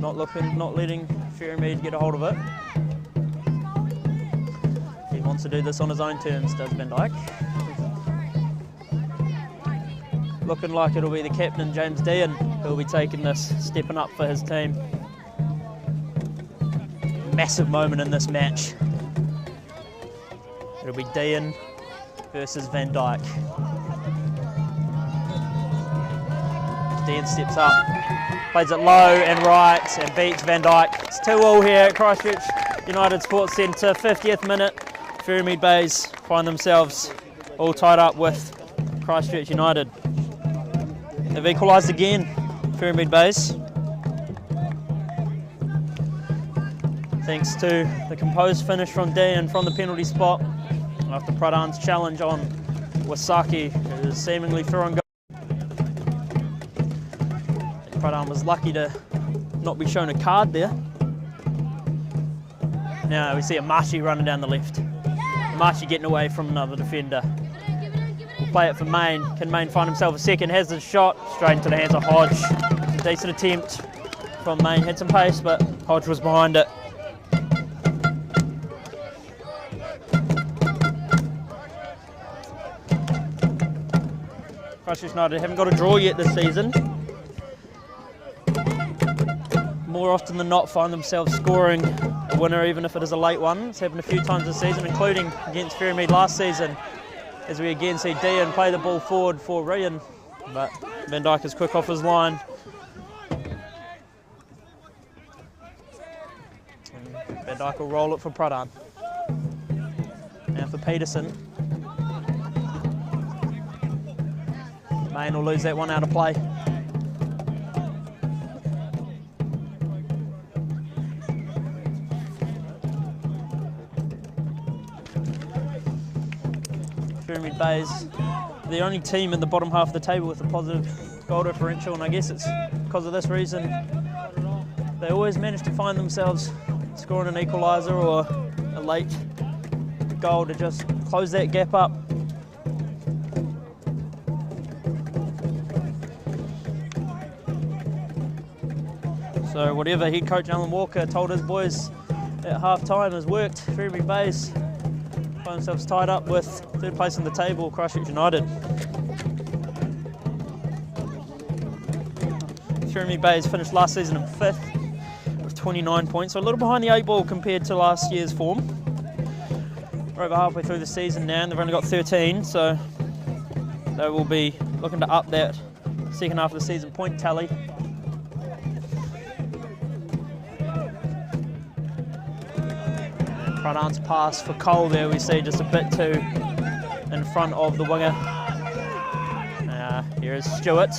not letting Ferrymead get a hold of it. He wants to do this on his own terms, does Van Dyke. Looking like it'll be the captain, James Dean, who'll be taking this, stepping up for his team. Massive moment in this match. It'll be Dean versus Van Dyke. Dean steps up, plays it low and right and beats Van Dyke. It's 2-2 here at Christchurch United Sports Centre, 50th minute. Ferrymead Bays find themselves all tied up with Christchurch United. They've equalised again, Ferrymead Bays. Thanks to the composed finish from Dean from the penalty spot after Pradhan's challenge on Wasaki, who is seemingly through and go. Pradhan was lucky to not be shown a card there. Now we see a Machi running down the left. Machi getting away from another defender. We'll play it for Main. Can Main find himself a second? Has the shot straight into the hands of Hodge. Decent attempt from Main. Had some pace, but Hodge was behind it. Christchurch United haven't got a draw yet this season. More often than not find themselves scoring a winner, even if it is a late one. It's happened a few times this season, including against Ferrymead last season, as we again see Dean play the ball forward for Ryan, but Van Dyke is quick off his line. And Van Dyke will roll it for Pradhan. Now for Peterson. Main will lose that one out of play. Ferrymead Bays, the only team in the bottom half of the table with a positive goal differential, and I guess it's because of this reason they always manage to find themselves scoring an equaliser or a late goal to just close that gap up. So whatever head coach Alan Walker told his boys at half time has worked. Ferrymead Bays find themselves tied up with third place on the table, Christchurch United. Ferrymead Bays finished last season in 5th with 29 points, so a little behind the 8 ball compared to last year's form. We're over halfway through the season now and they've only got 13, so they will be looking to up that second half of the season point tally. Pradhan's pass for Cole there, we see just a bit too in front of the winger. Here is Stewart,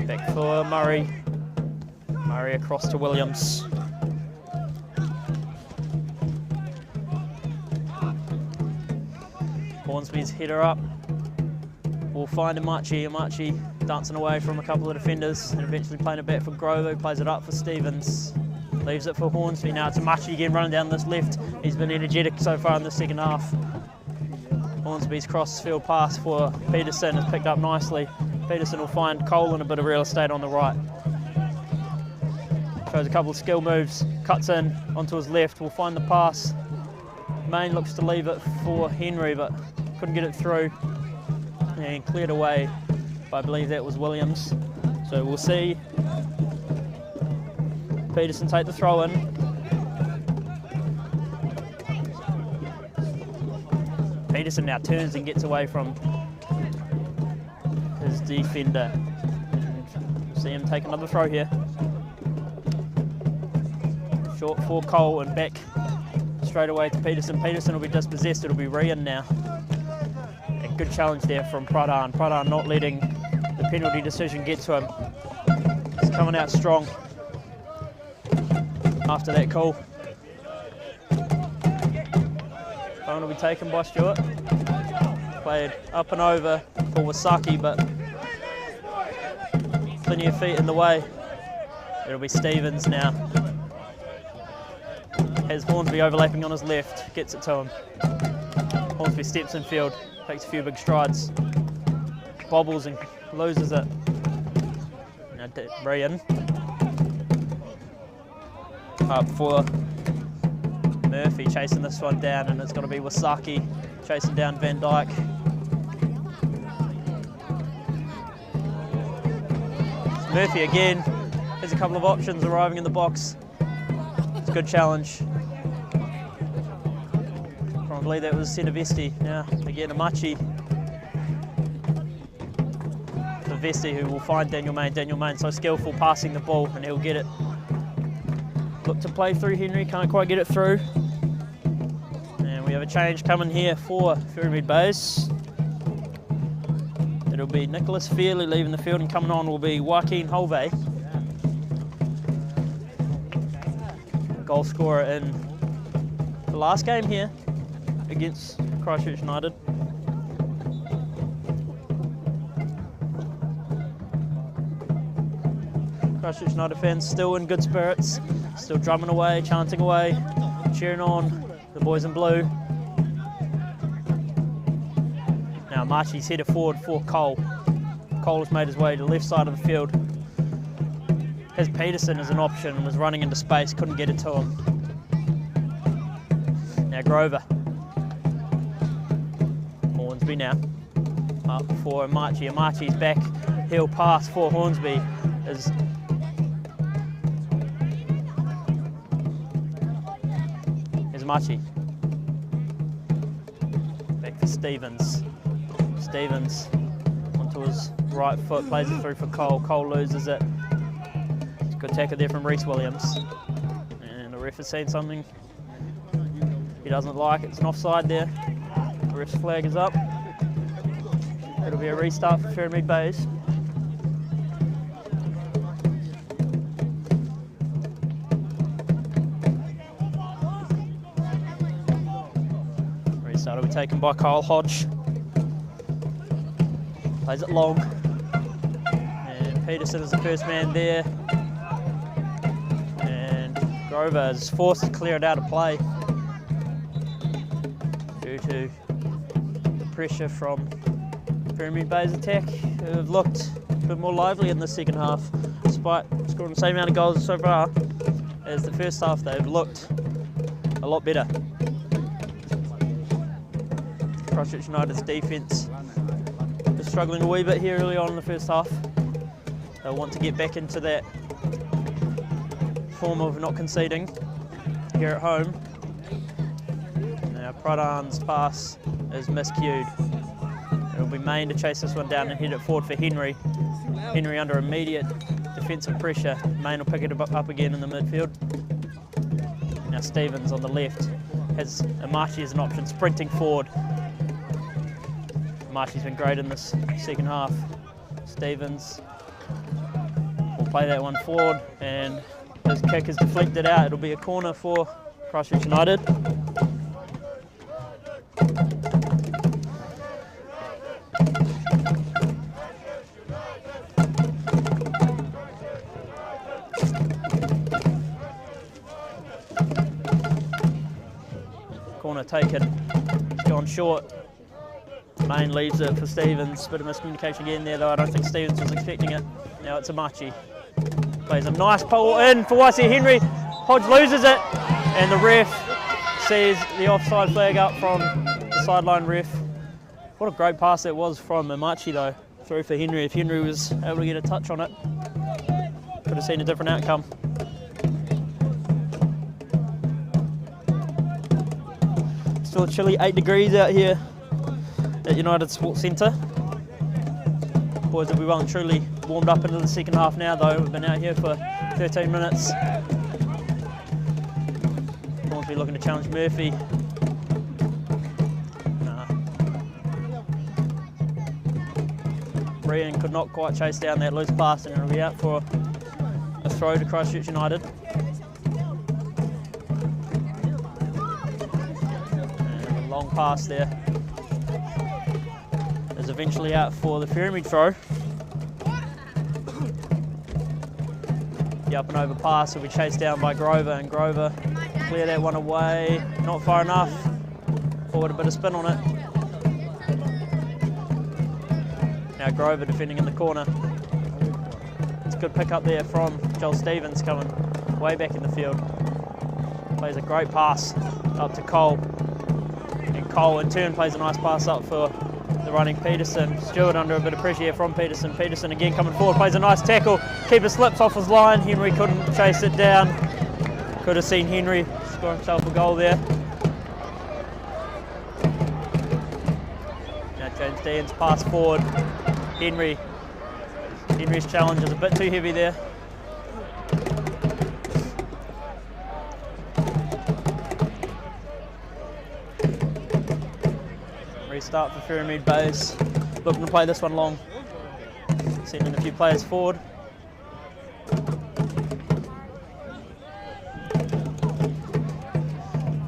back for Murray. Murray across to Williams. Hornsby's header up. We'll find Amachi. Amachi dancing away from a couple of defenders and eventually playing it back for Grover, plays it up for Stevens. Leaves it for Hornsby. Now it's Amachi again running down this left. He's been energetic so far in the second half. Hornsby's cross-field pass for Peterson is picked up nicely. Peterson will find Cole in a bit of real estate on the right. Shows a couple of skill moves, cuts in onto his left, will find the pass. Main looks to leave it for Henry, but couldn't get it through. And cleared away by, I believe that was Williams. So we'll see Peterson take the throw in. Peterson now turns and gets away from his defender. We'll see him take another throw here. Short for Cole and back straight away to Peterson. Peterson will be dispossessed, it'll be Ryan now. A good challenge there from Pradhan. Pradhan not letting the penalty decision get to him. He's coming out strong. after that call. Phone will be taken by Stewart. Played up and over for Wasaki, but plenty of feet in the way. It'll be Stevens now. Has Hornsby overlapping on his left, gets it to him. Hornsby steps in field, takes a few big strides, bobbles and loses it. Now Brian up for Murphy, chasing this one down, and it's going to be Wasaki chasing down Van Dyke. Murphy again has a couple of options arriving in the box. It's a good challenge. Probably that was Centre Vesti. Now again Amachi for Vesti, who will find Daniel Main. Daniel Main so skillful passing the ball, and he'll get it. Look to play through Henry, can't quite get it through. And we have a change coming here for Ferrymead Bays. It'll be Nicholas Fairley leaving the field, and coming on will be Joaquin Holvey, goal scorer in the last game here against Christchurch United. Christchurch United fans still in good spirits, still drumming away, chanting away, cheering on the boys in blue. Now Marchie's headed forward for Cole. Cole has made his way to the left side of the field. Has Peterson as an option and was running into space, couldn't get it to him. Now Grover. Hornsby now. Up for Amachi. Amachi's back heel pass for Hornsby is Amachi. Back for Stevens. Stevens onto his right foot, plays it through for Cole. Cole loses it. It's a good tackle there from Reece Williams. And the ref has seen something he doesn't like. It's an offside there. The ref's flag is up. It'll be a restart for Ferrymead Bays. Restart will be taken by Kyle Hodge. Plays it long. And Peterson is the first man there. And Grover is forced to clear it out of play due to the pressure from Ferrymead Bays attack, who have looked a bit more lively in the second half, despite scoring the same amount of goals so far as the first half. They've looked a lot better. Christchurch United's defence is struggling a wee bit here early on in the first half. They'll want to get back into that form of not conceding here at home. Now Pradhan's pass is miscued. It'll be Main to chase this one down and head it forward for Henry. Henry under immediate defensive pressure. Main will pick it up again in the midfield. Now Stevens on the left has Amachi as an option, sprinting forward. Amachi's been great in this second half. Stevens will play that one forward, and his kick is deflected out. It'll be a corner for Christchurch United. Corner taken, it's gone short. Main leaves it for Stevens. Bit of miscommunication again there, though. I don't think Stevens was expecting it. Now it's Amachi. Plays a nice pull in for YC Henry. Hodge loses it, and the ref sees the offside flag up from the sideline ref. What a great pass that was from Amachi, though, through for Henry. If Henry was able to get a touch on it, could have seen a different outcome. Still a chilly 8 degrees out here at United Sports Centre. Boys will be well and truly warmed up into the second half now, though. We've been out here for 13 minutes. Hornsby looking to challenge Murphy. Brian could not quite chase down that loose pass, and it'll be out for a throw to Christchurch United. long pass there. Is eventually out for the Ferrymead throw. The up and over pass will be chased down by Grover, and Grover clear that one away. Not far enough. Forward a bit of spin on it. Now Grover defending in the corner. It's a good pick up there from Joel Stevens, coming way back in the field. Plays a great pass up to Cole. And Cole in turn plays a nice pass up for the running Peterson. Stewart under a bit of pressure here from Peterson. Peterson again coming forward, plays a nice tackle. Keeper slips off his line. Henry couldn't chase it down. Could have seen Henry score himself a goal there. Now James Dean's pass forward. Henry's challenge is a bit too heavy there. Restart for Ferrymead Bays. Looking to play this one long. Sending a few players forward.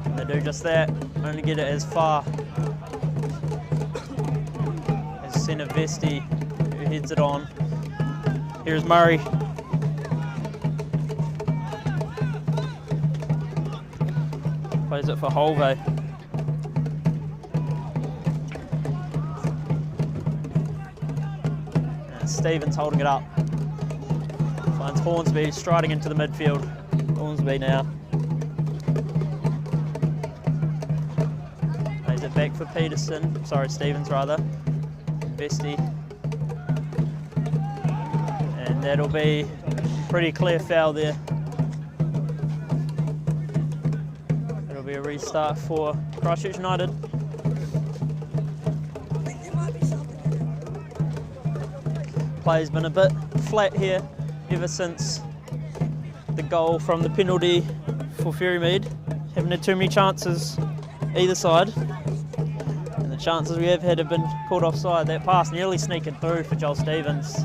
And they do just that. Only get it as far as centre Vesti, who heads it on. Here's Murray. Plays it for Holvey. Stevens holding it up. Finds Hornsby striding into the midfield. Hornsby now. Plays it back for Peterson. Sorry, Stevens rather. Vesti. And that'll be pretty clear foul there. It'll be a restart for Christchurch United. Play's been a bit flat here ever since the goal from the penalty for Ferrymead. Haven't had too many chances either side, and the chances we have had have been called offside. That pass nearly sneaking through for Joel Stevens.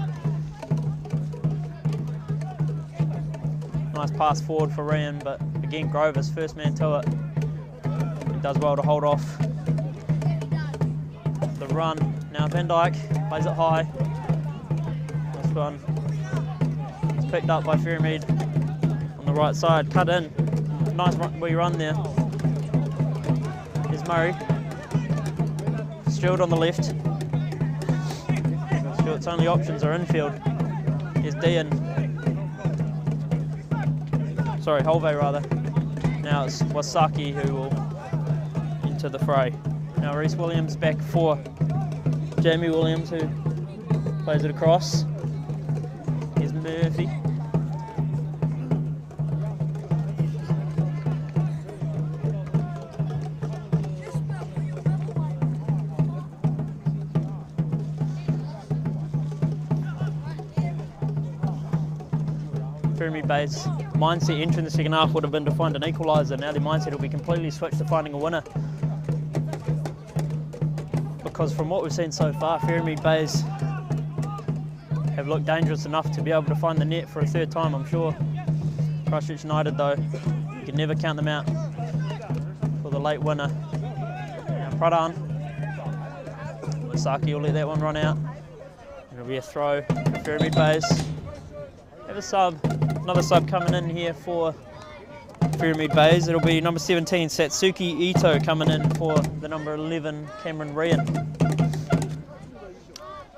Nice pass forward for Ryan, but again Grover's first man to it. He does well to hold off the run. Now Van Dyke plays it high. One. It's picked up by Ferrymead on the right side, cut in. Nice wee run there. Here's Murray. Stewart on the left. Stewart's only options are infield. Here's Dean. Sorry, Holvey rather. Now it's Wasaki who will enter the fray. Now Reese Williams back for Jamie Williams, who plays it across. Murphy. Ferrymead Bays' mindset entering the second half would have been to find an equaliser. Now their mindset will be completely switched to finding a winner. Because from what we've seen so far, Ferrymead Bays have looked dangerous enough to be able to find the net for a third time, I'm sure. Christchurch United, though, you can never count them out for the late winner. Now Pradhan. Wasaki will let that one run out. It'll be a throw for Ferrymead Bays. Have a sub, another sub coming in here for Ferrymead Bays. It'll be number 17, Satsuki Ito, coming in for the number 11, Cameron Ryan.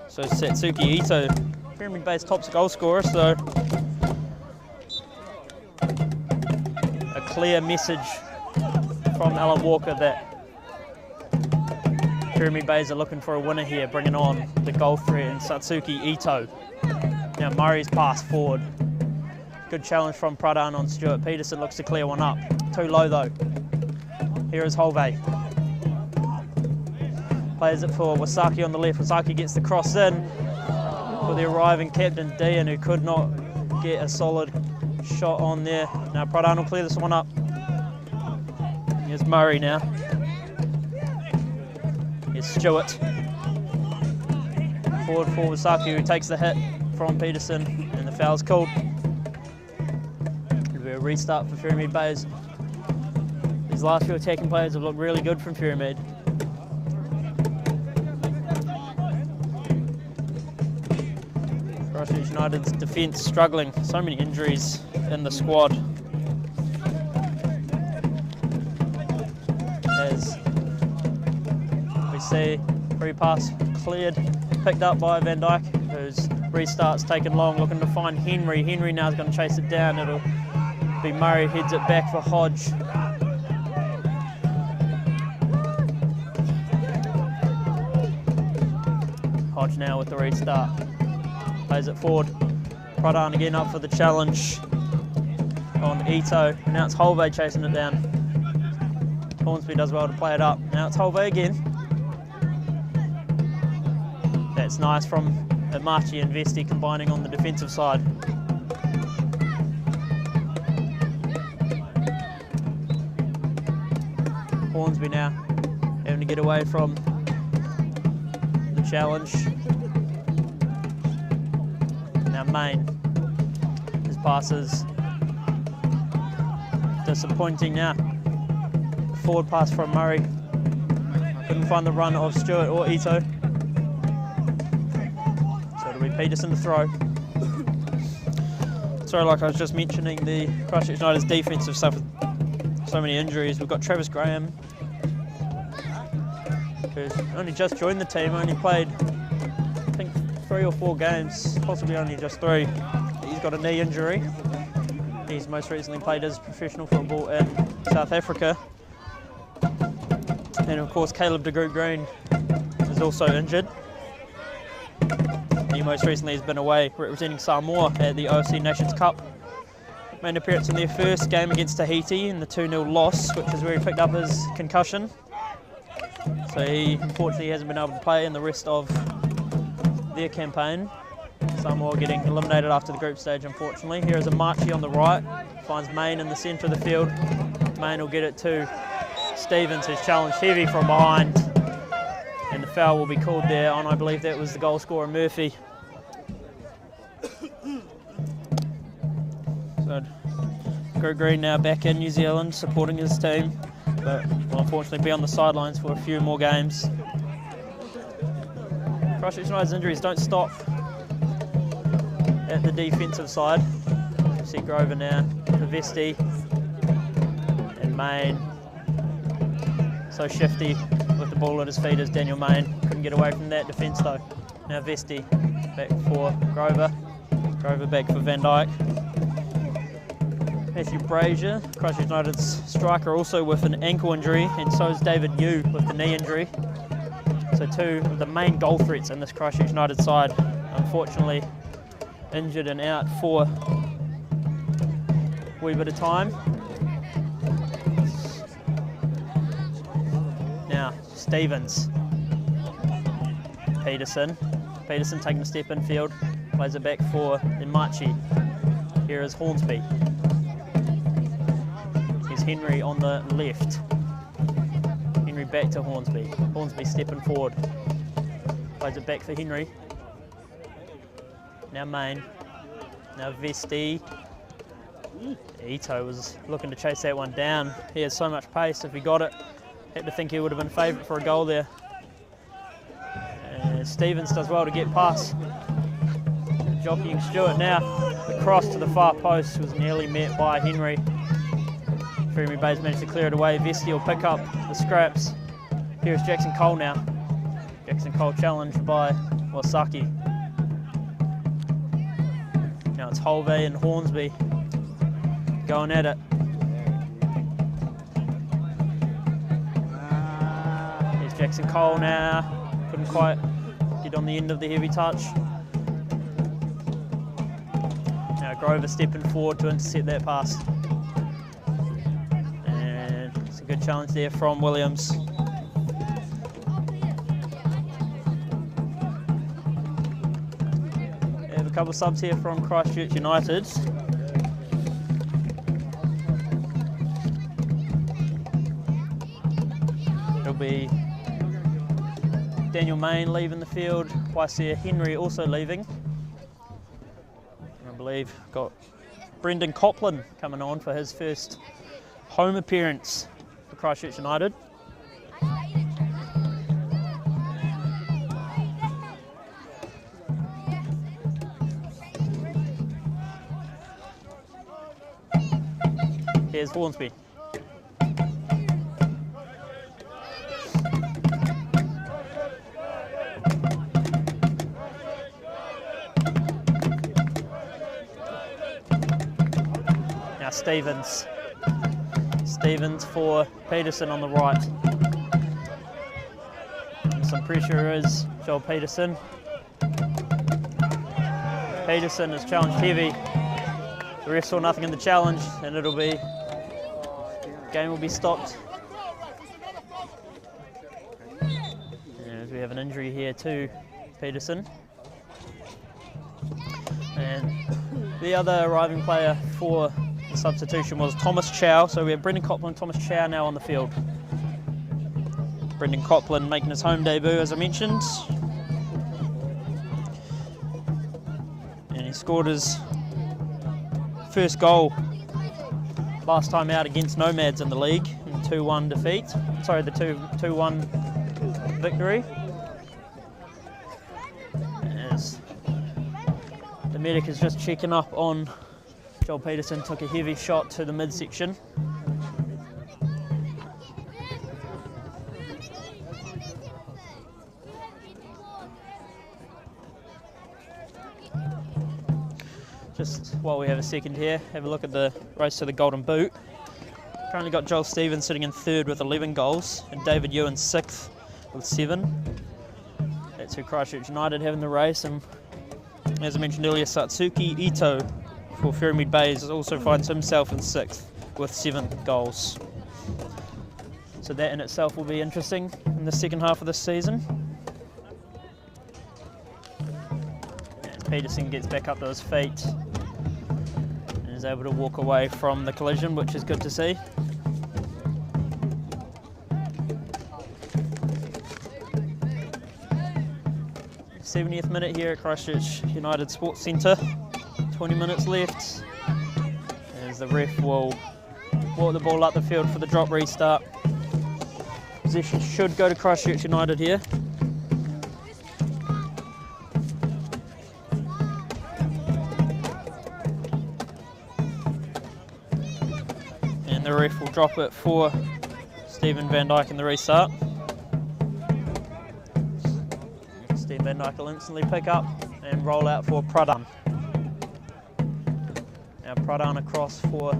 So Satsuki Ito, Ferrymead Bays' top goal scorer, so a clear message from Alan Walker that Ferrymead Bays are looking for a winner here, bringing on the goal threat in Satsuki Ito. Now Murray's pass forward. Good challenge from Pradhan on Stewart. Peterson looks to clear one up. Too low though. Here is Holvey. Plays it for Wasaki on the left. Wasaki gets the cross in for the arriving captain Dean, who could not get a solid shot on there. Now Pradhan will clear this one up. Here's Murray now. Here's Stewart. Forward for Wasaki, who takes the hit from Peterson, and the foul's called. It'll be a restart for Ferrymead Bays. These last few attacking players have looked really good from Ferrymead. Christchurch United's defence struggling. So many injuries in the squad. As we see, free pass cleared, picked up by Van Dyke, whose restart's taken long, looking to find Henry. Henry now is going to chase it down. It'll be Murray, heads it back for Hodge. Hodge now with the restart. Plays it forward. Pradhan again up for the challenge on Ito. Now it's Holvey chasing it down. Hornsby does well to play it up. Now it's Holvey again. That's nice from Imachi and Vesti combining on the defensive side. Hornsby now having to get away from the challenge. Now Main. His passes disappointing now. Forward pass from Murray. Couldn't find the run of Stewart or Ito. So it'll be Peterson to throw. Sorry, like I was just mentioning, the Christchurch United's defensive stuff with so many injuries. We've got Travis Graham, who's only just joined the team, only played, I think, 3 or 4 games, possibly only just 3. He's got a knee injury. He's most recently played as professional football in South Africa. And of course, Caleb de Groot Green is also injured. He most recently has been away representing Samoa at the OFC Nations Cup. Made an appearance in their first game against Tahiti in the 2-0 loss, which is where he picked up his concussion. So he unfortunately hasn't been able to play in the rest of their campaign. Samoa getting eliminated after the group stage, unfortunately. Here is Imachi on the right, finds Main in the centre of the field. Main will get it to Stevens, who's challenged heavy from behind, and the foul will be called there on, I believe that was the goal scorer Murphy. So Groot Green now back in New Zealand supporting his team, but will unfortunately be on the sidelines for a few more games. Christchurch United's injuries don't stop at the defensive side. You see Grover now to Vesti and Main. So shifty with the ball at his feet as Daniel Main. Couldn't get away from that defence though. Now Vesti back for Grover. Grover back for Van Dyke. Matthew Brazier, Christchurch United's striker, also with an ankle injury, and so is David Yu with the knee injury. So 2 of the main goal threats in this Christchurch United side, unfortunately injured and out for a wee bit of time. Now Stevens, Peterson taking a step infield, plays it back for Imachi. Here is Hornsby. Here's Henry on the left. Henry back to Hornsby. Hornsby stepping forward. Plays it back for Henry. Now Main. Now Vesti. Ito was looking to chase that one down. He has so much pace. If he got it, had to think he would have been favourite for a goal there. And Stevens does well to get past. Jockeying Stewart now. The cross to the far post was nearly met by Henry. Ferrymead Bays managed to clear it away. Vesti will pick up the scraps. Here's Jackson Cole now. Jackson Cole challenged by Wasaki. Now it's Holvey and Hornsby going at it. Here's Jackson Cole now. Couldn't quite get on the end of the heavy touch. Now Grover stepping forward to intercept that pass. And it's a good challenge there from Williams. We have a couple of subs here from Christchurch United. It'll be Daniel Main leaving the field, Waisia Henry also leaving. And I believe got Brendan Copland coming on for his first home appearance for Christchurch United. Here's Hornsby. Now Stevens. Stevens for Peterson on the right. And some pressure is Joel Peterson. Peterson is challenged heavy. The ref saw nothing in the challenge, and game will be stopped. And we have an injury here to Peterson. And the other arriving player for the substitution was Thomas Chow. So we have Brendan Copland, Thomas Chow now on the field. Brendan Copland making his home debut, as I mentioned. And he scored his first goal last time out against Nomads in the league in 2-1 defeat. Sorry, the 2-1 victory. As the medic is just checking up on Joel Peterson, took a heavy shot to the midsection. Just while we have a second here, have a look at the race to the Golden Boot. Currently got Joel Stevens sitting in third with 11 goals and David Ewan sixth with 7. That's who Christchurch United have in the race, and as I mentioned earlier, Satsuki Ito for Ferrymead Bays also finds himself in 6th with 7 goals. So that in itself will be interesting in the second half of this season. And Peterson gets back up to his feet and is able to walk away from the collision, which is good to see. The 70th minute here at Christchurch United Sports Centre. 20 minutes left as the ref will walk the ball up the field for the drop restart. Possession should go to Christchurch United here. And the ref will drop it for Stephen Van Dyke in the restart. Stephen Van Dyke will instantly pick up and roll out for Pradhan. Now Pradhan across for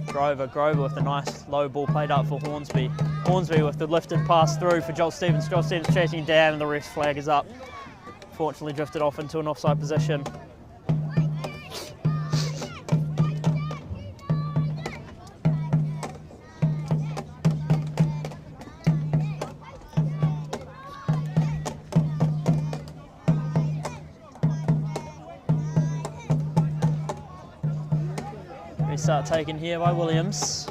Grover. Grover with a nice low ball played up for Hornsby. Hornsby with the lifted pass through for Joel Stevens. Joel Stevens chasing down and the ref's flag is up. Fortunately drifted off into an offside position. Restart taken here by Williams.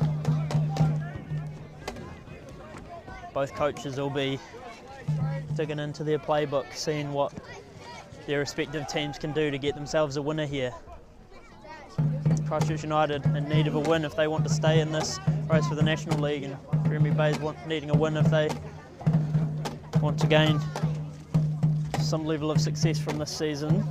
Both coaches will be digging into their playbook, seeing what their respective teams can do to get themselves a winner here. Christchurch United in need of a win if they want to stay in this race for the National League, and Ferrymead Bays needing a win if they want to gain some level of success from this season.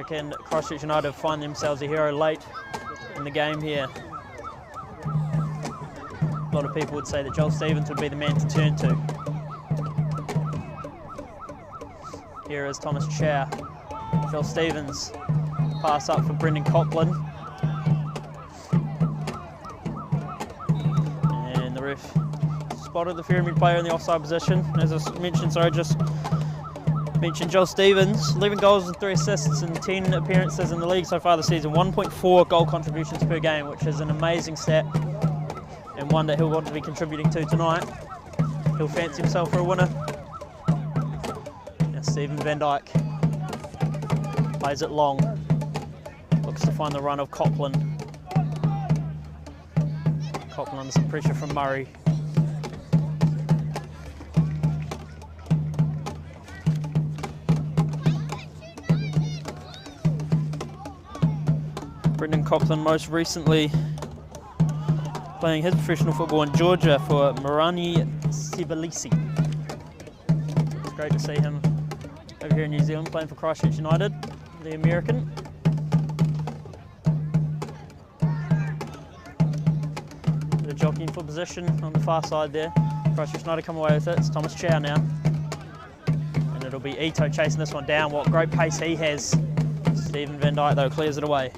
Can Christchurch United find themselves a hero late in the game here? A lot of people would say that Joel Stevens would be the man to turn to. Here is Thomas Chow. Joel Stevens, pass up for Brendan Copland. And the ref spotted the Ferrymead player in the offside position. As I mentioned, Joel Stevens, 11 goals and 3 assists in 10 appearances in the league so far this season, 1.4 goal contributions per game, which is an amazing stat and one that he'll want to be contributing to tonight. He'll fancy himself for a winner. Now Stephen Van Dyke plays it long, looks to find the run of Copland. Copland under some pressure from Murray. Brendan Copland most recently playing his professional football in Georgia for Marani Sibalisi. It's great to see him over here in New Zealand playing for Christchurch United, the American. The jockeying for position on the far side there. Christchurch United come away with it. It's Thomas Chow now. And it'll be Ito chasing this one down. What great pace he has. Stephen Van Dyke though clears it away.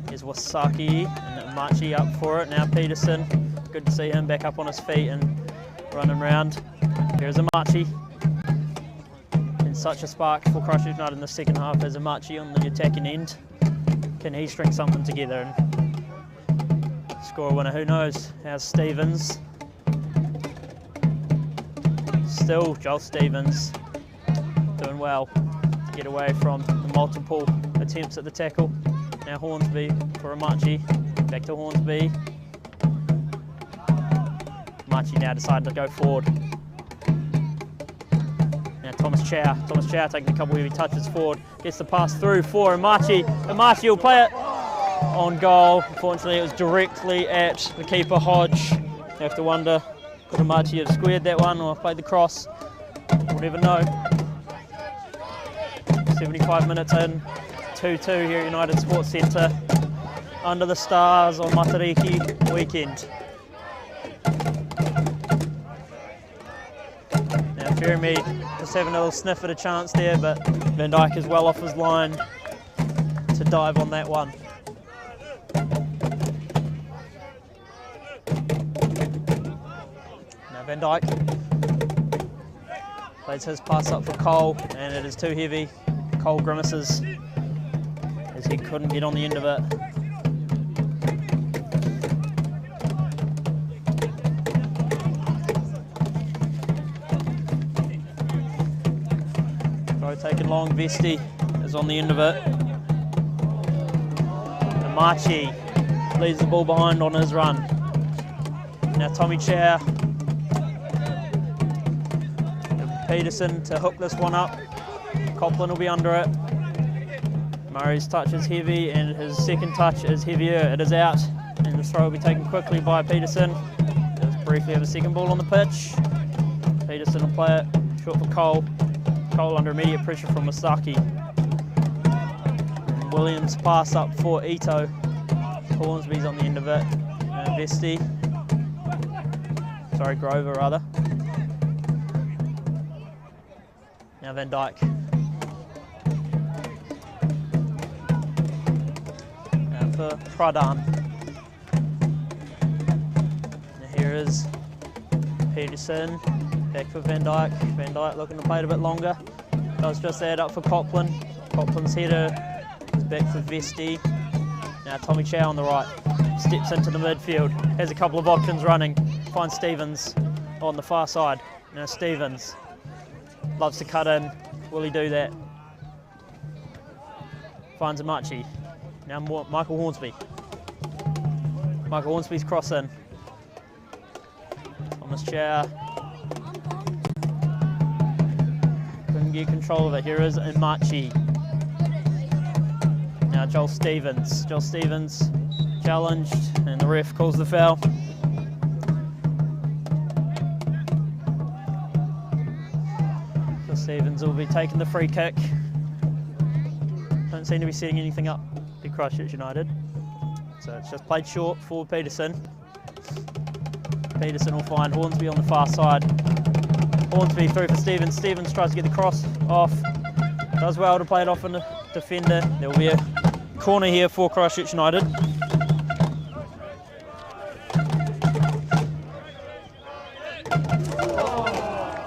Here's Wasaki and Machi up for it. Now Peterson. Good to see him back up on his feet and running round. Here's Amachi. And such a spark for Christchurch United in the second half as Amachi on the attacking end. Can he string something together and score a winner? Who knows? How's Stevens? Still Joel Stevens doing well to get away from the multiple attempts at the tackle. Now Hornsby for Amachi. Back to Hornsby. Amachi now decided to go forward. Now Thomas Chow. Thomas Chow taking a couple of heavy touches forward. Gets the pass through for Amachi. Amachi will play it on goal. Unfortunately, it was directly at the keeper, Hodge. You have to wonder, could Amachi have squared that one or played the cross? We'll never know. 75 minutes in, 2-2 here at United Sports Centre. Under the stars on Matariki weekend. Now Ferrymead just having a little sniff at a chance there, but Van Dyke is well off his line to dive on that one. Now Van Dyke plays his pass up for Cole, and it is too heavy. Cole grimaces as he couldn't get on the end of it. Taking long, Vesti is on the end of it. And Machi leaves the ball behind on his run. Now Tommy Chow. Peterson to hook this one up. Copland will be under it. Murray's touch is heavy and his second touch is heavier. It is out and the throw will be taken quickly by Peterson. Just briefly have a second ball on the pitch. Peterson will play it short for Cole. Cole under immediate pressure from Masaki. And Williams pass up for Ito. Hornsby's on the end of it. Vesti. Sorry, Grover rather. Now Van Dyke. Now for Pradhan. Now here is Peterson. Back for Van Dyke. Van Dyke looking to play it a bit longer. Does just add up for Copland. Copland's header is back for Vesti. Now Tommy Chow on the right. Steps into the midfield. Has a couple of options running. Finds Stevens on the far side. Now Stevens loves to cut in. Will he do that? Finds Amachi. Now Michael Hornsby. Michael Hornsby's cross in. Thomas Chow. Get control of it. Here is Amachi. Now Joel Stevens. Joel Stevens challenged and the ref calls the foul. So Stevens will be taking the free kick. Don't seem to be setting anything up to Christchurch United. So it's just played short for Peterson. Peterson will find Hornsby on the far side. Hornsby through for Stevens. Stevens tries to get the cross off. Does well to play it off on the defender. There will be a corner here for Christchurch United.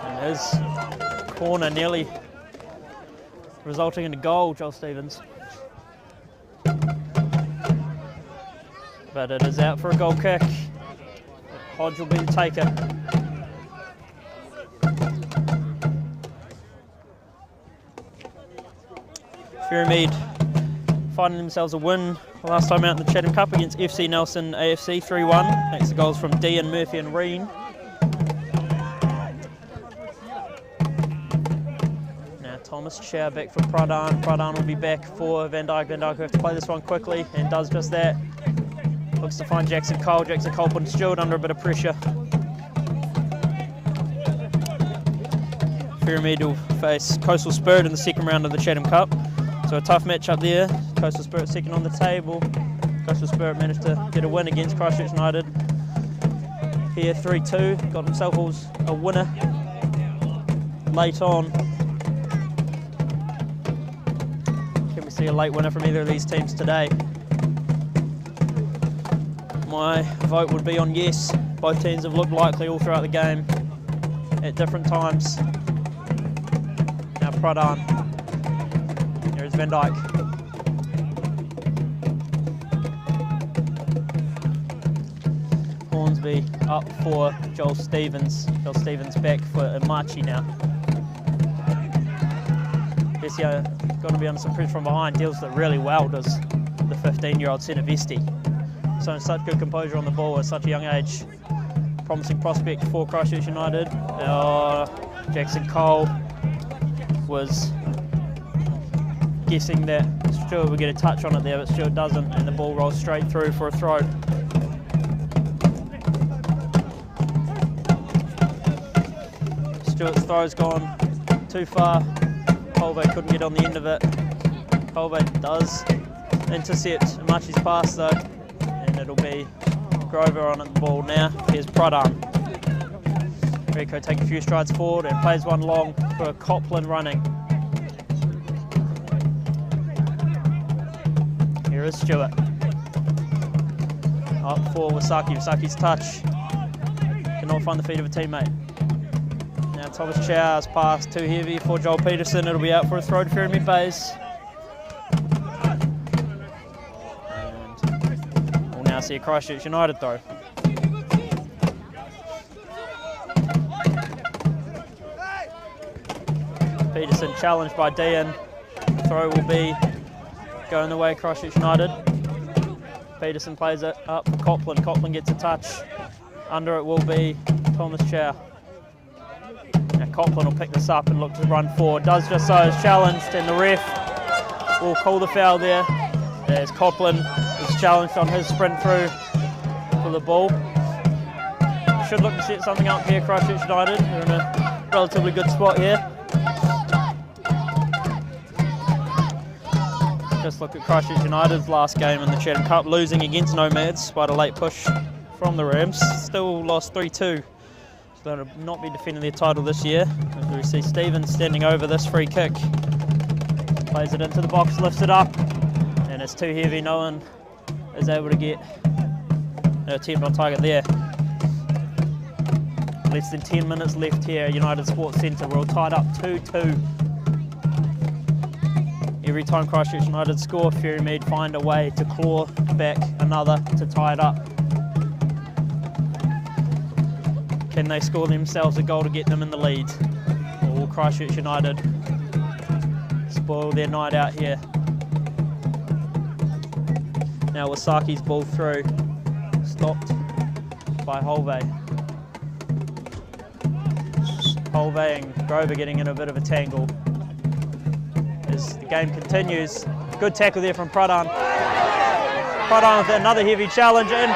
And his corner nearly resulting in a goal, Joel Stevens. But it is out for a goal kick. Hodge will be the taker. Ferrymead finding themselves a win last time out in the Chatham Cup against FC Nelson AFC 3-1. Thanks to goals from Dean, Murphy and Reen. Now Thomas Chow back for Pradhan. Pradhan will be back for Van Dyke. Van Dyke will have to play this one quickly and does just that. Looks to find Jackson Cole. Jackson Cole putting Stewart under a bit of pressure. Ferrymead will face Coastal Spirit in the second round of the Chatham Cup. So a tough match up there. Coastal Spirit second on the table. Coastal Spirit managed to get a win against Christchurch United. Here 3-2. Got himself a winner late on. Can we see a late winner from either of these teams today? My vote would be on yes. Both teams have looked likely all throughout the game at different times. Now Pradhan. Here's Van Dyke. Hornsby up for Joel Stevens. Joel Stevens back for Imachi now. Vesio going to be under some pressure from behind. Deals it really well, does the 15-year-old centre Vesti. So such good composure on the ball at such a young age. Promising prospect for Christchurch United. Jackson Cole was guessing that Stewart would get a touch on it there, but Stewart doesn't, and the ball rolls straight through for a throw. Stewart's throw's gone too far. Colvey couldn't get on the end of it. Colvey does intercept Imachi's pass though, and it'll be Grover on the ball now. Here's Pradhan. Rico takes a few strides forward and plays one long for Copland running. Here is Stewart. Up for Wasaki. Wasaki's touch. Cannot find the feet of a teammate. Now Thomas Chow's pass too heavy for Joel Peterson. It'll be out for a throw to Ferrymead Bays. And we'll now see a Christchurch United throw. Peterson challenged by Dean. Throw will be going the way of Christchurch United. Peterson plays it up for Copland. Copland gets a touch. Under it will be Thomas Chow. Now Copland will pick this up and look to run forward. Does just so, is challenged, and the ref will call the foul there as Copland is challenged on his sprint through for the ball. Should look to set something up here, Christchurch United. They're in a relatively good spot here. Just look at Christchurch United's last game in the Chatham Cup, losing against Nomads despite a late push from the Rams. Still lost 3-2, so they'll not be defending their title this year. As we see Stevens standing over this free kick. Plays it into the box, lifts it up, and it's too heavy. No one is able to get an attempt on target there. Less than 10 minutes left here at United Sports Centre. We're all tied up 2-2. Every time Christchurch United score, Ferrymead find a way to claw back another to tie it up. Can they score themselves a goal to get them in the lead? Or will Christchurch United spoil their night out here? Now Wasaki's ball through, stopped by Holvey. Holvey and Grover getting in a bit of a tangle. As the game continues, good tackle there from Pradhan. Pradhan with another heavy challenge, and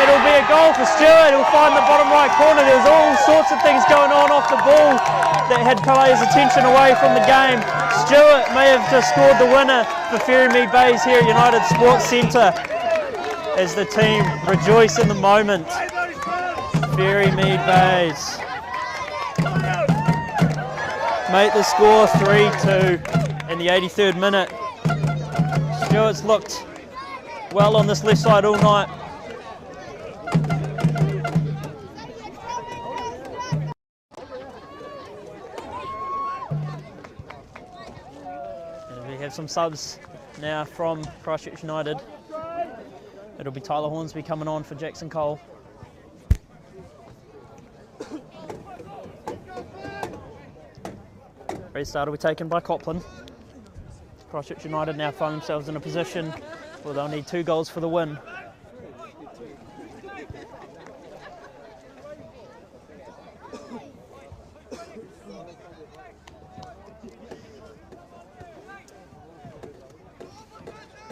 it'll be a goal for Stewart. He'll find the bottom right corner. There's all sorts of things going on off the ball that had players' attention away from the game. Stewart may have just scored the winner for Ferrymead Bays here at United Sports Centre as the team rejoice in the moment. Ferrymead Bays make the score 3-2. In the 83rd minute. Stewart's looked well on this left side all night. And we have some subs now from Christchurch United. It'll be Tyler Hornsby coming on for Jackson Cole. Restart will be taken by Copland. Christchurch United now find themselves in a position where they'll need 2 goals for the win.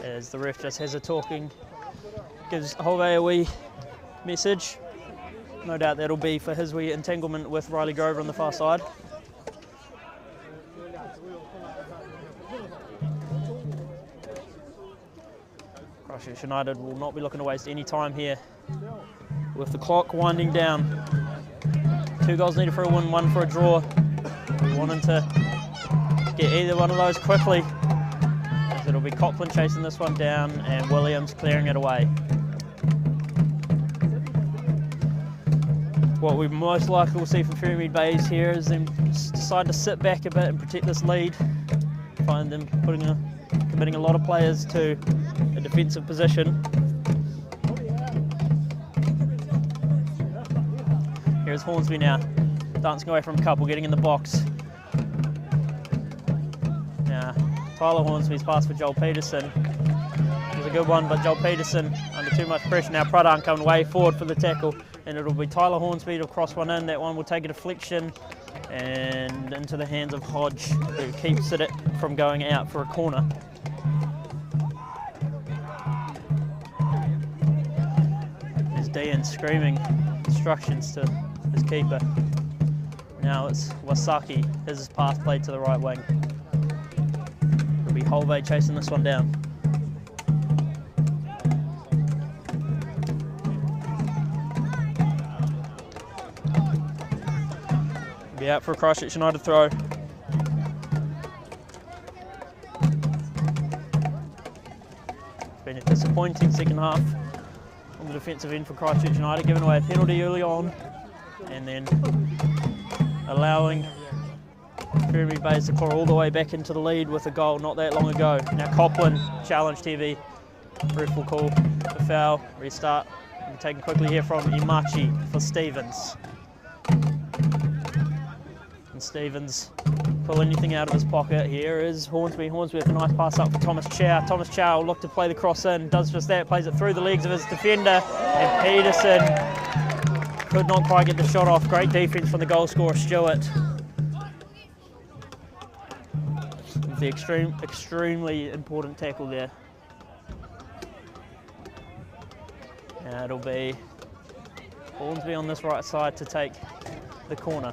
as the ref just has a talking, gives Hove a wee message. No doubt that'll be for his wee entanglement with Riley Grover on the far side. Christchurch United will not be looking to waste any time here with the clock winding down. 2 goals needed for a win, 1 for a draw. We wanting to get either one of those quickly. It'll be Copland chasing this one down and Williams clearing it away. What we most likely will see from Ferrymead Bays here is them decide to sit back a bit and protect this lead. Find them committing a lot of players to a defensive position. Here's Hornsby now, dancing away from a couple, getting in the box. Now, Tyler Hornsby's pass for Joel Peterson. It was a good one, but Joel Peterson under too much pressure. Now Pradhan coming way forward for the tackle, and it'll be Tyler Hornsby to cross one in. That one will take a deflection and into the hands of Hodge, who keeps it from going out for a corner. There's Dean screaming instructions to his keeper. Now it's Wasaki, his pass played to the right wing. It'll be Hove chasing this one down. Be out for a Christchurch United throw. It's been a disappointing second half on the defensive end for Christchurch United, giving away a penalty early on and then allowing Ferrymead Bays to claw all the way back into the lead with a goal not that long ago. Now Copland challenged heavy. Ref will call the foul. Restart. We're taken quickly here from Imachi for Stevens. Stevens pull anything out of his pocket. Here is Hornsby. Hornsby with a nice pass up for Thomas Chow. Thomas Chow will look to play the cross in, does just that, plays it through the legs of his defender, and Peterson could not quite get the shot off. Great defence from the goal scorer Stewart. The extremely important tackle there. Now it'll be Hornsby on this right side to take the corner.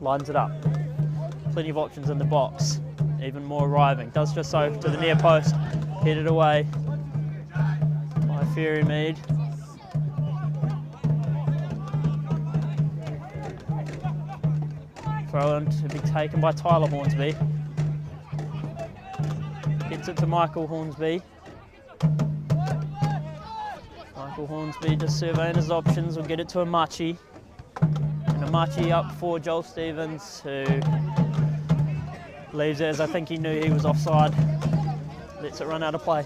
Lines it up. Plenty of options in the box. Even more arriving. Does just so to the near post. Headed away by Ferrymead. Throw in to be taken by Tyler Hornsby. Gets it to Michael Hornsby. Michael Hornsby just surveying his options. Will get it to Amachi. Amachi up for Joel Stevens, who leaves it as I think he knew he was offside. Lets it run out of play.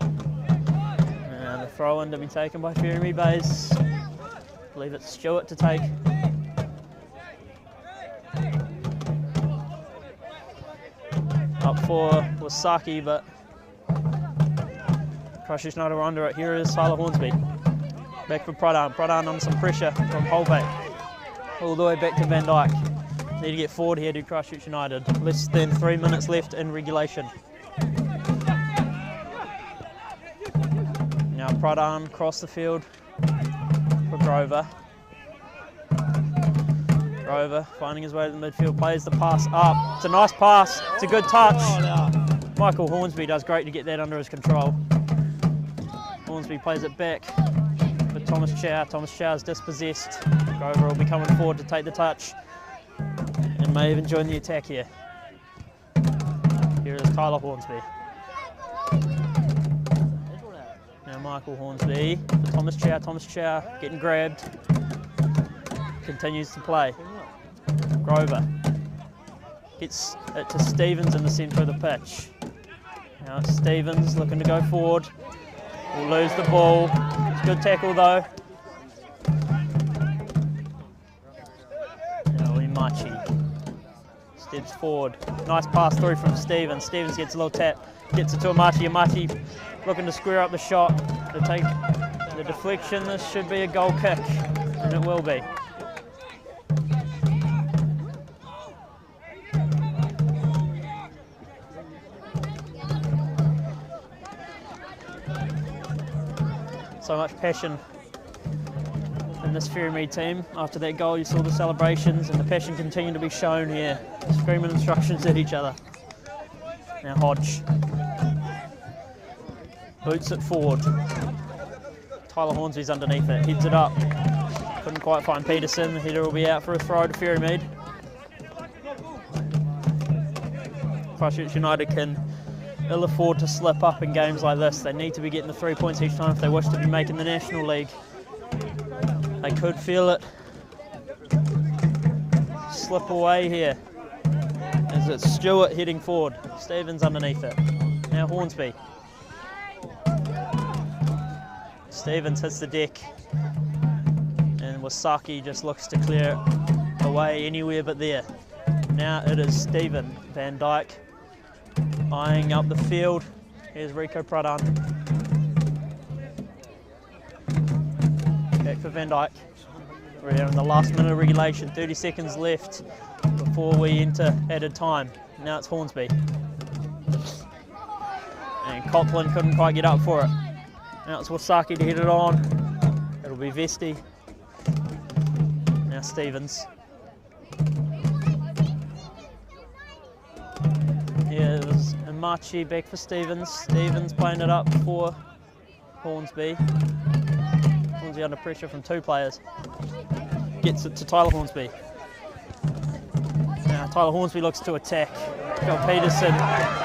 And the throw in to be taken by Ferrymead Bays. I believe it's Stewart to take. Up for Wasaki, but Christchurch United are under it. Here is Tyler Hornsby. Back for Pradhan. Pradhan under some pressure from Hove. All the way back to Van Dyke. Need to get forward here to Christchurch United. Less than 3 minutes left in regulation. Now Pradhan across the field for Grover. Grover finding his way to the midfield. Plays the pass up. It's a nice pass. It's a good touch. Michael Hornsby does great to get that under his control. Hornsby plays it back for Thomas Chow. Thomas Chow is dispossessed. Grover will be coming forward to take the touch and may even join the attack here. Here is Tyler Hornsby. Now Michael Hornsby for Thomas Chow. Thomas Chow getting grabbed. Continues to play. Grover gets it to Stevens in the centre of the pitch. Now it's Stevens looking to go forward. Will lose the ball. It's a good tackle though. Now Imachi steps forward. Nice pass through from Stevens. Stevens gets a little tap. Gets it to Imachi. Imachi looking to square up the shot. To take the deflection. This should be a goal kick. And it will be. So much passion in this Ferrymead team. After that goal, you saw the celebrations, and the passion continued to be shown here, screaming instructions at each other. Now Hodge boots it forward. Tyler Hornsby's underneath it, heads it up. Couldn't quite find Peterson. The header will be out for a throw to Ferrymead. Christchurch United can ill afford to slip up in games like this. They need to be getting the 3 points each time if they wish to be making the National League. They could feel it slip away here. As it's Stewart heading forward. Stevens underneath it. Now Hornsby. Stevens hits the deck. And Wasaki just looks to clear it away anywhere but there. Now it is Stephen Van Dyke eyeing up the field. Here's Rico Pradhan. Back for Van Dyke. We're in the last minute of regulation, 30 seconds left before we enter added time. Now it's Hornsby. And Copland couldn't quite get up for it. Now it's Wasaki to head it on. It'll be Vesti. Now Stevens. Yeah, it was Imachi back for Stevens. Stevens playing it up for Hornsby. Hornsby under pressure from two players. Gets it to Tyler Hornsby. Now Tyler Hornsby looks to attack. Got Peterson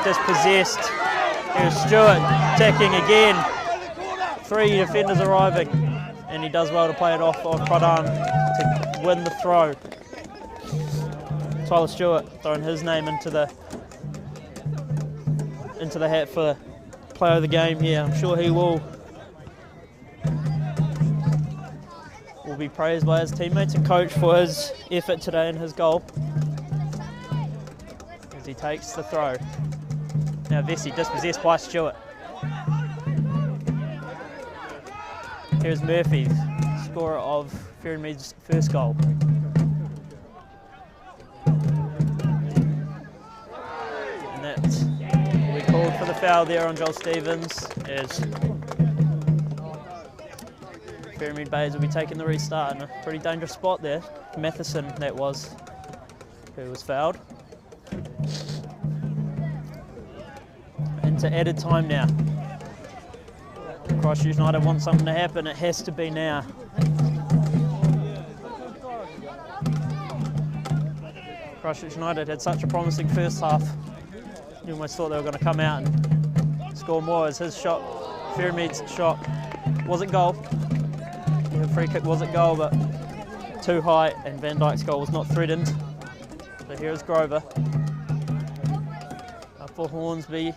dispossessed. Here's Stewart attacking again. 3 defenders arriving. And he does well to play it off on Pradhan to win the throw. Tyler Stewart throwing his name into the hat for player of the game here. I'm sure he will be praised by his teammates and coach for his effort today and his goal. As he takes the throw. Now Vesey dispossessed by Stewart. Here's Murphy, scorer of Ferrymead's first goal. And that will be called for the foul there on Joel Stevens, as Ferrymead Bays will be taking the restart in a pretty dangerous spot there. Matheson, that was, who was fouled. Into added time now. Christchurch United want something to happen, it has to be now. Christchurch United had such a promising first half. You almost thought they were going to come out and score more, as his shot, Ferrymead's shot, was it goal? Yeah, free kick was it goal, but too high, and Van Dyke's goal was not threatened. So here's Grover. Up for Hornsby.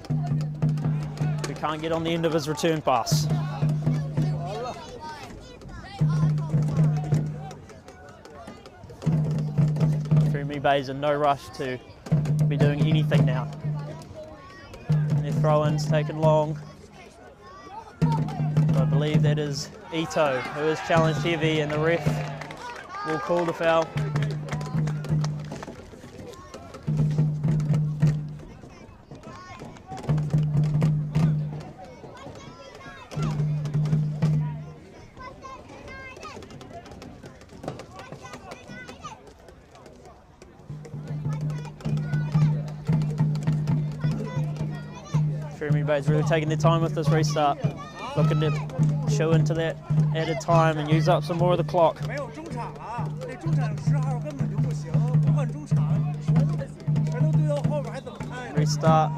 Who can't get on the end of his return pass. Ferrymead Bays in no rush to be doing anything now. And their throw-in's taken long. I believe that is Ito, who is challenged heavy, and the ref will call the foul. Ferrymead Bays really taking their time with this restart, looking to show into that added time and use up some more of the clock. Restart.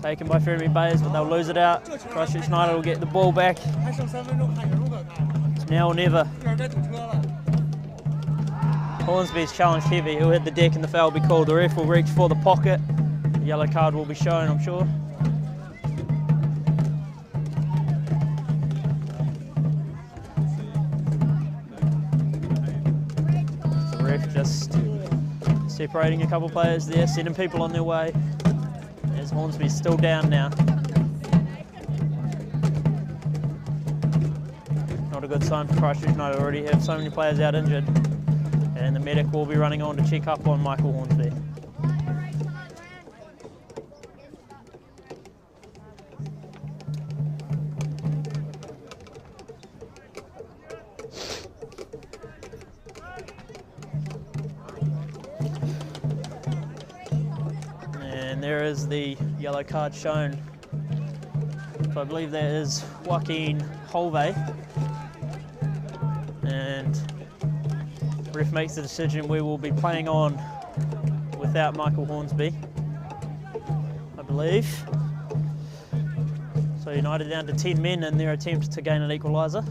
Taken by Ferrymead Bays, but they'll lose it out. Christchurch United will get the ball back. It's now or never. Hornsby's challenged heavy. He'll hit the deck and the foul will be called. The ref will reach for the pocket. The yellow card will be shown, I'm sure. The ref just separating a couple players there, sending people on their way. As Hornsby's still down now. Not a good sign for Christchurch United. Already have so many players out injured. And the medic will be running on to check up on Michael Hornsby. And there is the yellow card shown. So I believe that is Joaquin Holvey. And ref makes the decision we will be playing on without Michael Hornsby, I believe. So United down to 10 men in their attempt to gain an equaliser.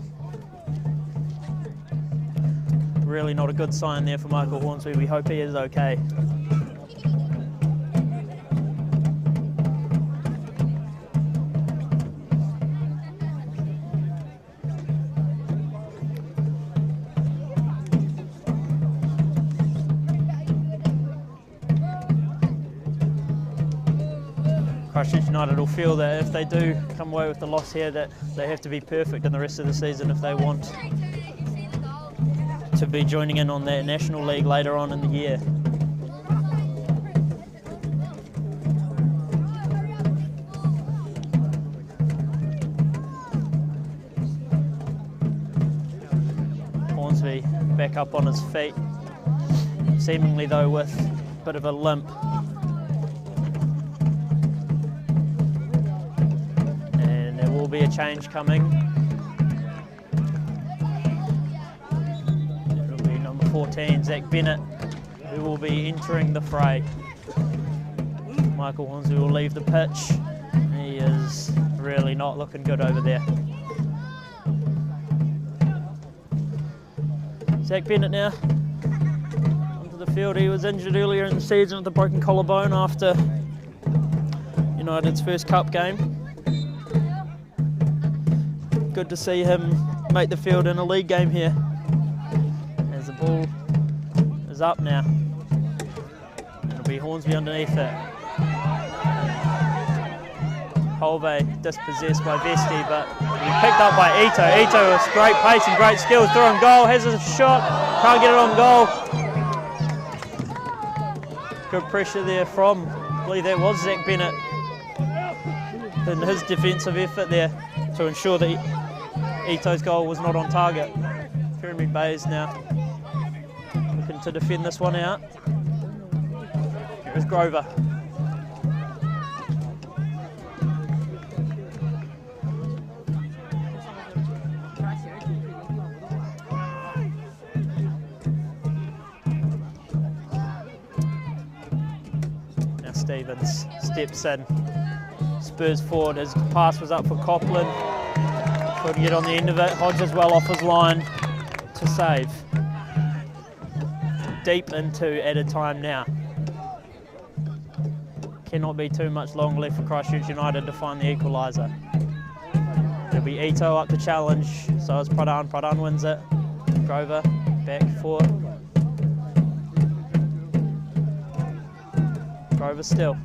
Really not a good sign there for Michael Hornsby. We hope he is okay. Christchurch United will feel that if they do come away with the loss here, that they have to be perfect in the rest of the season if they want to be joining in on that National League later on in the year. Hornsby back up on his feet, seemingly though with a bit of a limp. Will be a change coming. It'll be number 14, Zach Bennett, who will be entering the fray. Michael Hornsby will leave the pitch. He is really not looking good over there. Zach Bennett now onto the field. He was injured earlier in the season with a broken collarbone after United's first cup game. Good to see him make the field in a league game here. As the ball is up now. It'll be Hornsby underneath it. Holvey dispossessed by Vesti, but he picked up by Ito. Ito with great pace and great skills, through on goal, has a shot, can't get it on goal. Good pressure there from, I believe that was Zach Bennett, in his defensive effort there to ensure that Ito's goal was not on target. Ferrymead Bays now looking to defend this one out. Here's Grover. Now Stevens steps in, spurs forward. His pass was up for Copland. Couldn't get on the end of it. Hodges well off his line to save. Deep into added time now. Cannot be too much long left for Christchurch United to find the equaliser. It'll be Ito up to challenge, so it's Pradhan. Pradhan wins it. Grover back for Grover still.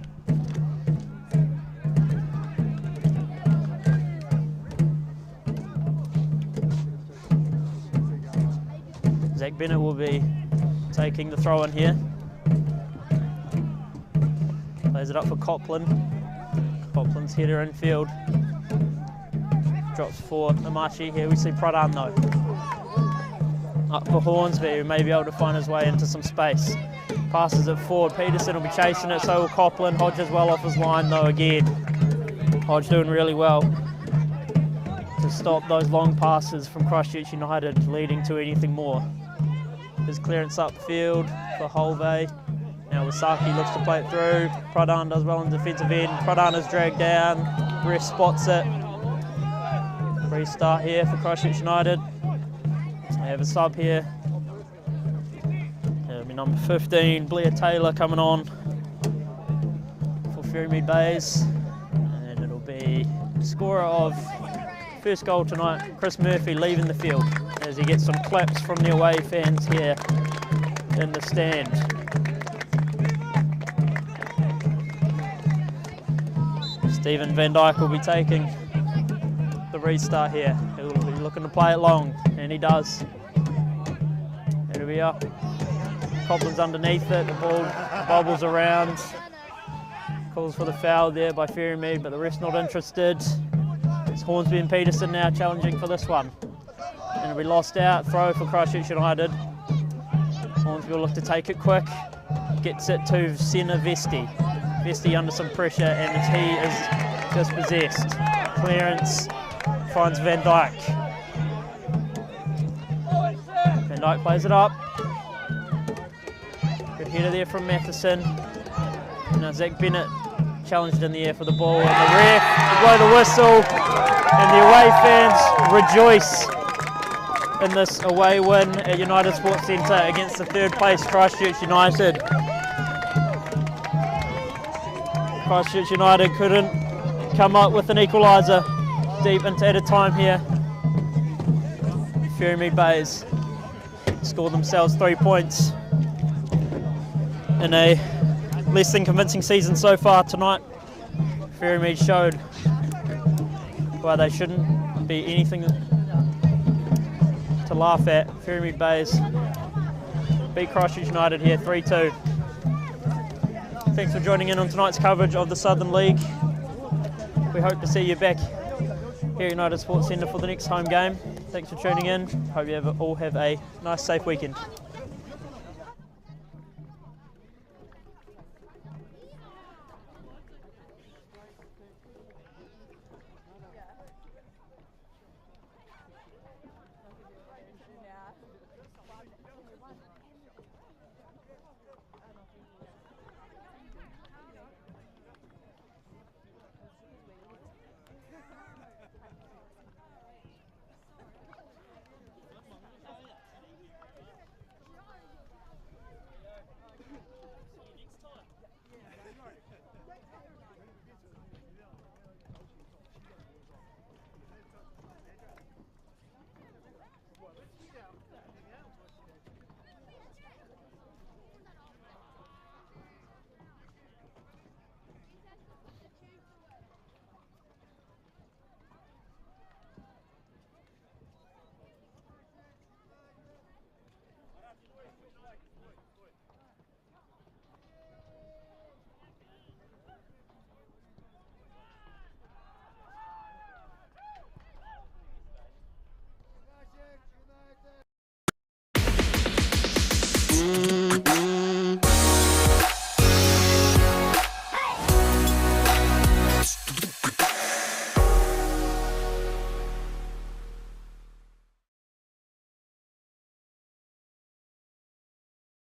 Zach Bennett will be taking the throw in here. Plays it up for Copland. Copland's header infield. Drops for Amachi. Here we see Pradhan though. Up for Hornsby, who may be able to find his way into some space. Passes it forward. Peterson will be chasing it, so will Copland. Hodges well off his line though again. Hodge doing really well to stop those long passes from Christchurch United leading to anything more. His clearance upfield for Holvey. Now Wasaki looks to play it through. Pradhan does well in the defensive end. Pradhan is dragged down. Ref spots it. Restart here for Christchurch United. They have a sub here. It'll be number 15, Blair Taylor, coming on for Ferrymead Bays. And it'll be the scorer of first goal tonight, Chris Murphy, leaving the field as he gets some claps from the away fans here in the stand. Stephen Van Dyke will be taking the restart here. He'll be looking to play it long, and he does. It'll be up. Copland's underneath it, the ball bobbles around. Calls for the foul there by Ferrymead, but the rest not interested. It's Hornsby and Peterson now challenging for this one. And it'll be lost out, throw for Christchurch United. Hornsby will look to take it quick. Gets it to centre Vesti. Vesty under some pressure, and he is just possessed. Clearance finds Van Dyke. Van Dyke plays it up. Good header there from Matheson. Now Zach Bennett challenged in the air for the ball, and the ref blow the whistle, and the away fans rejoice in this away win at United Sports Centre against the third place Christchurch United. Christchurch United couldn't come up with an equaliser deep into added time here. Ferrymead Bays scored themselves 3 points in a less than convincing season so far tonight. Ferrymead showed why they shouldn't be anything to laugh at. Ferrymead Bays beat Christchurch United here 3-2. Thanks for joining in on tonight's coverage of the Southern League. We hope to see you back here at United Sports Centre for the next home game. Thanks for tuning in. Hope you all have a nice, safe weekend.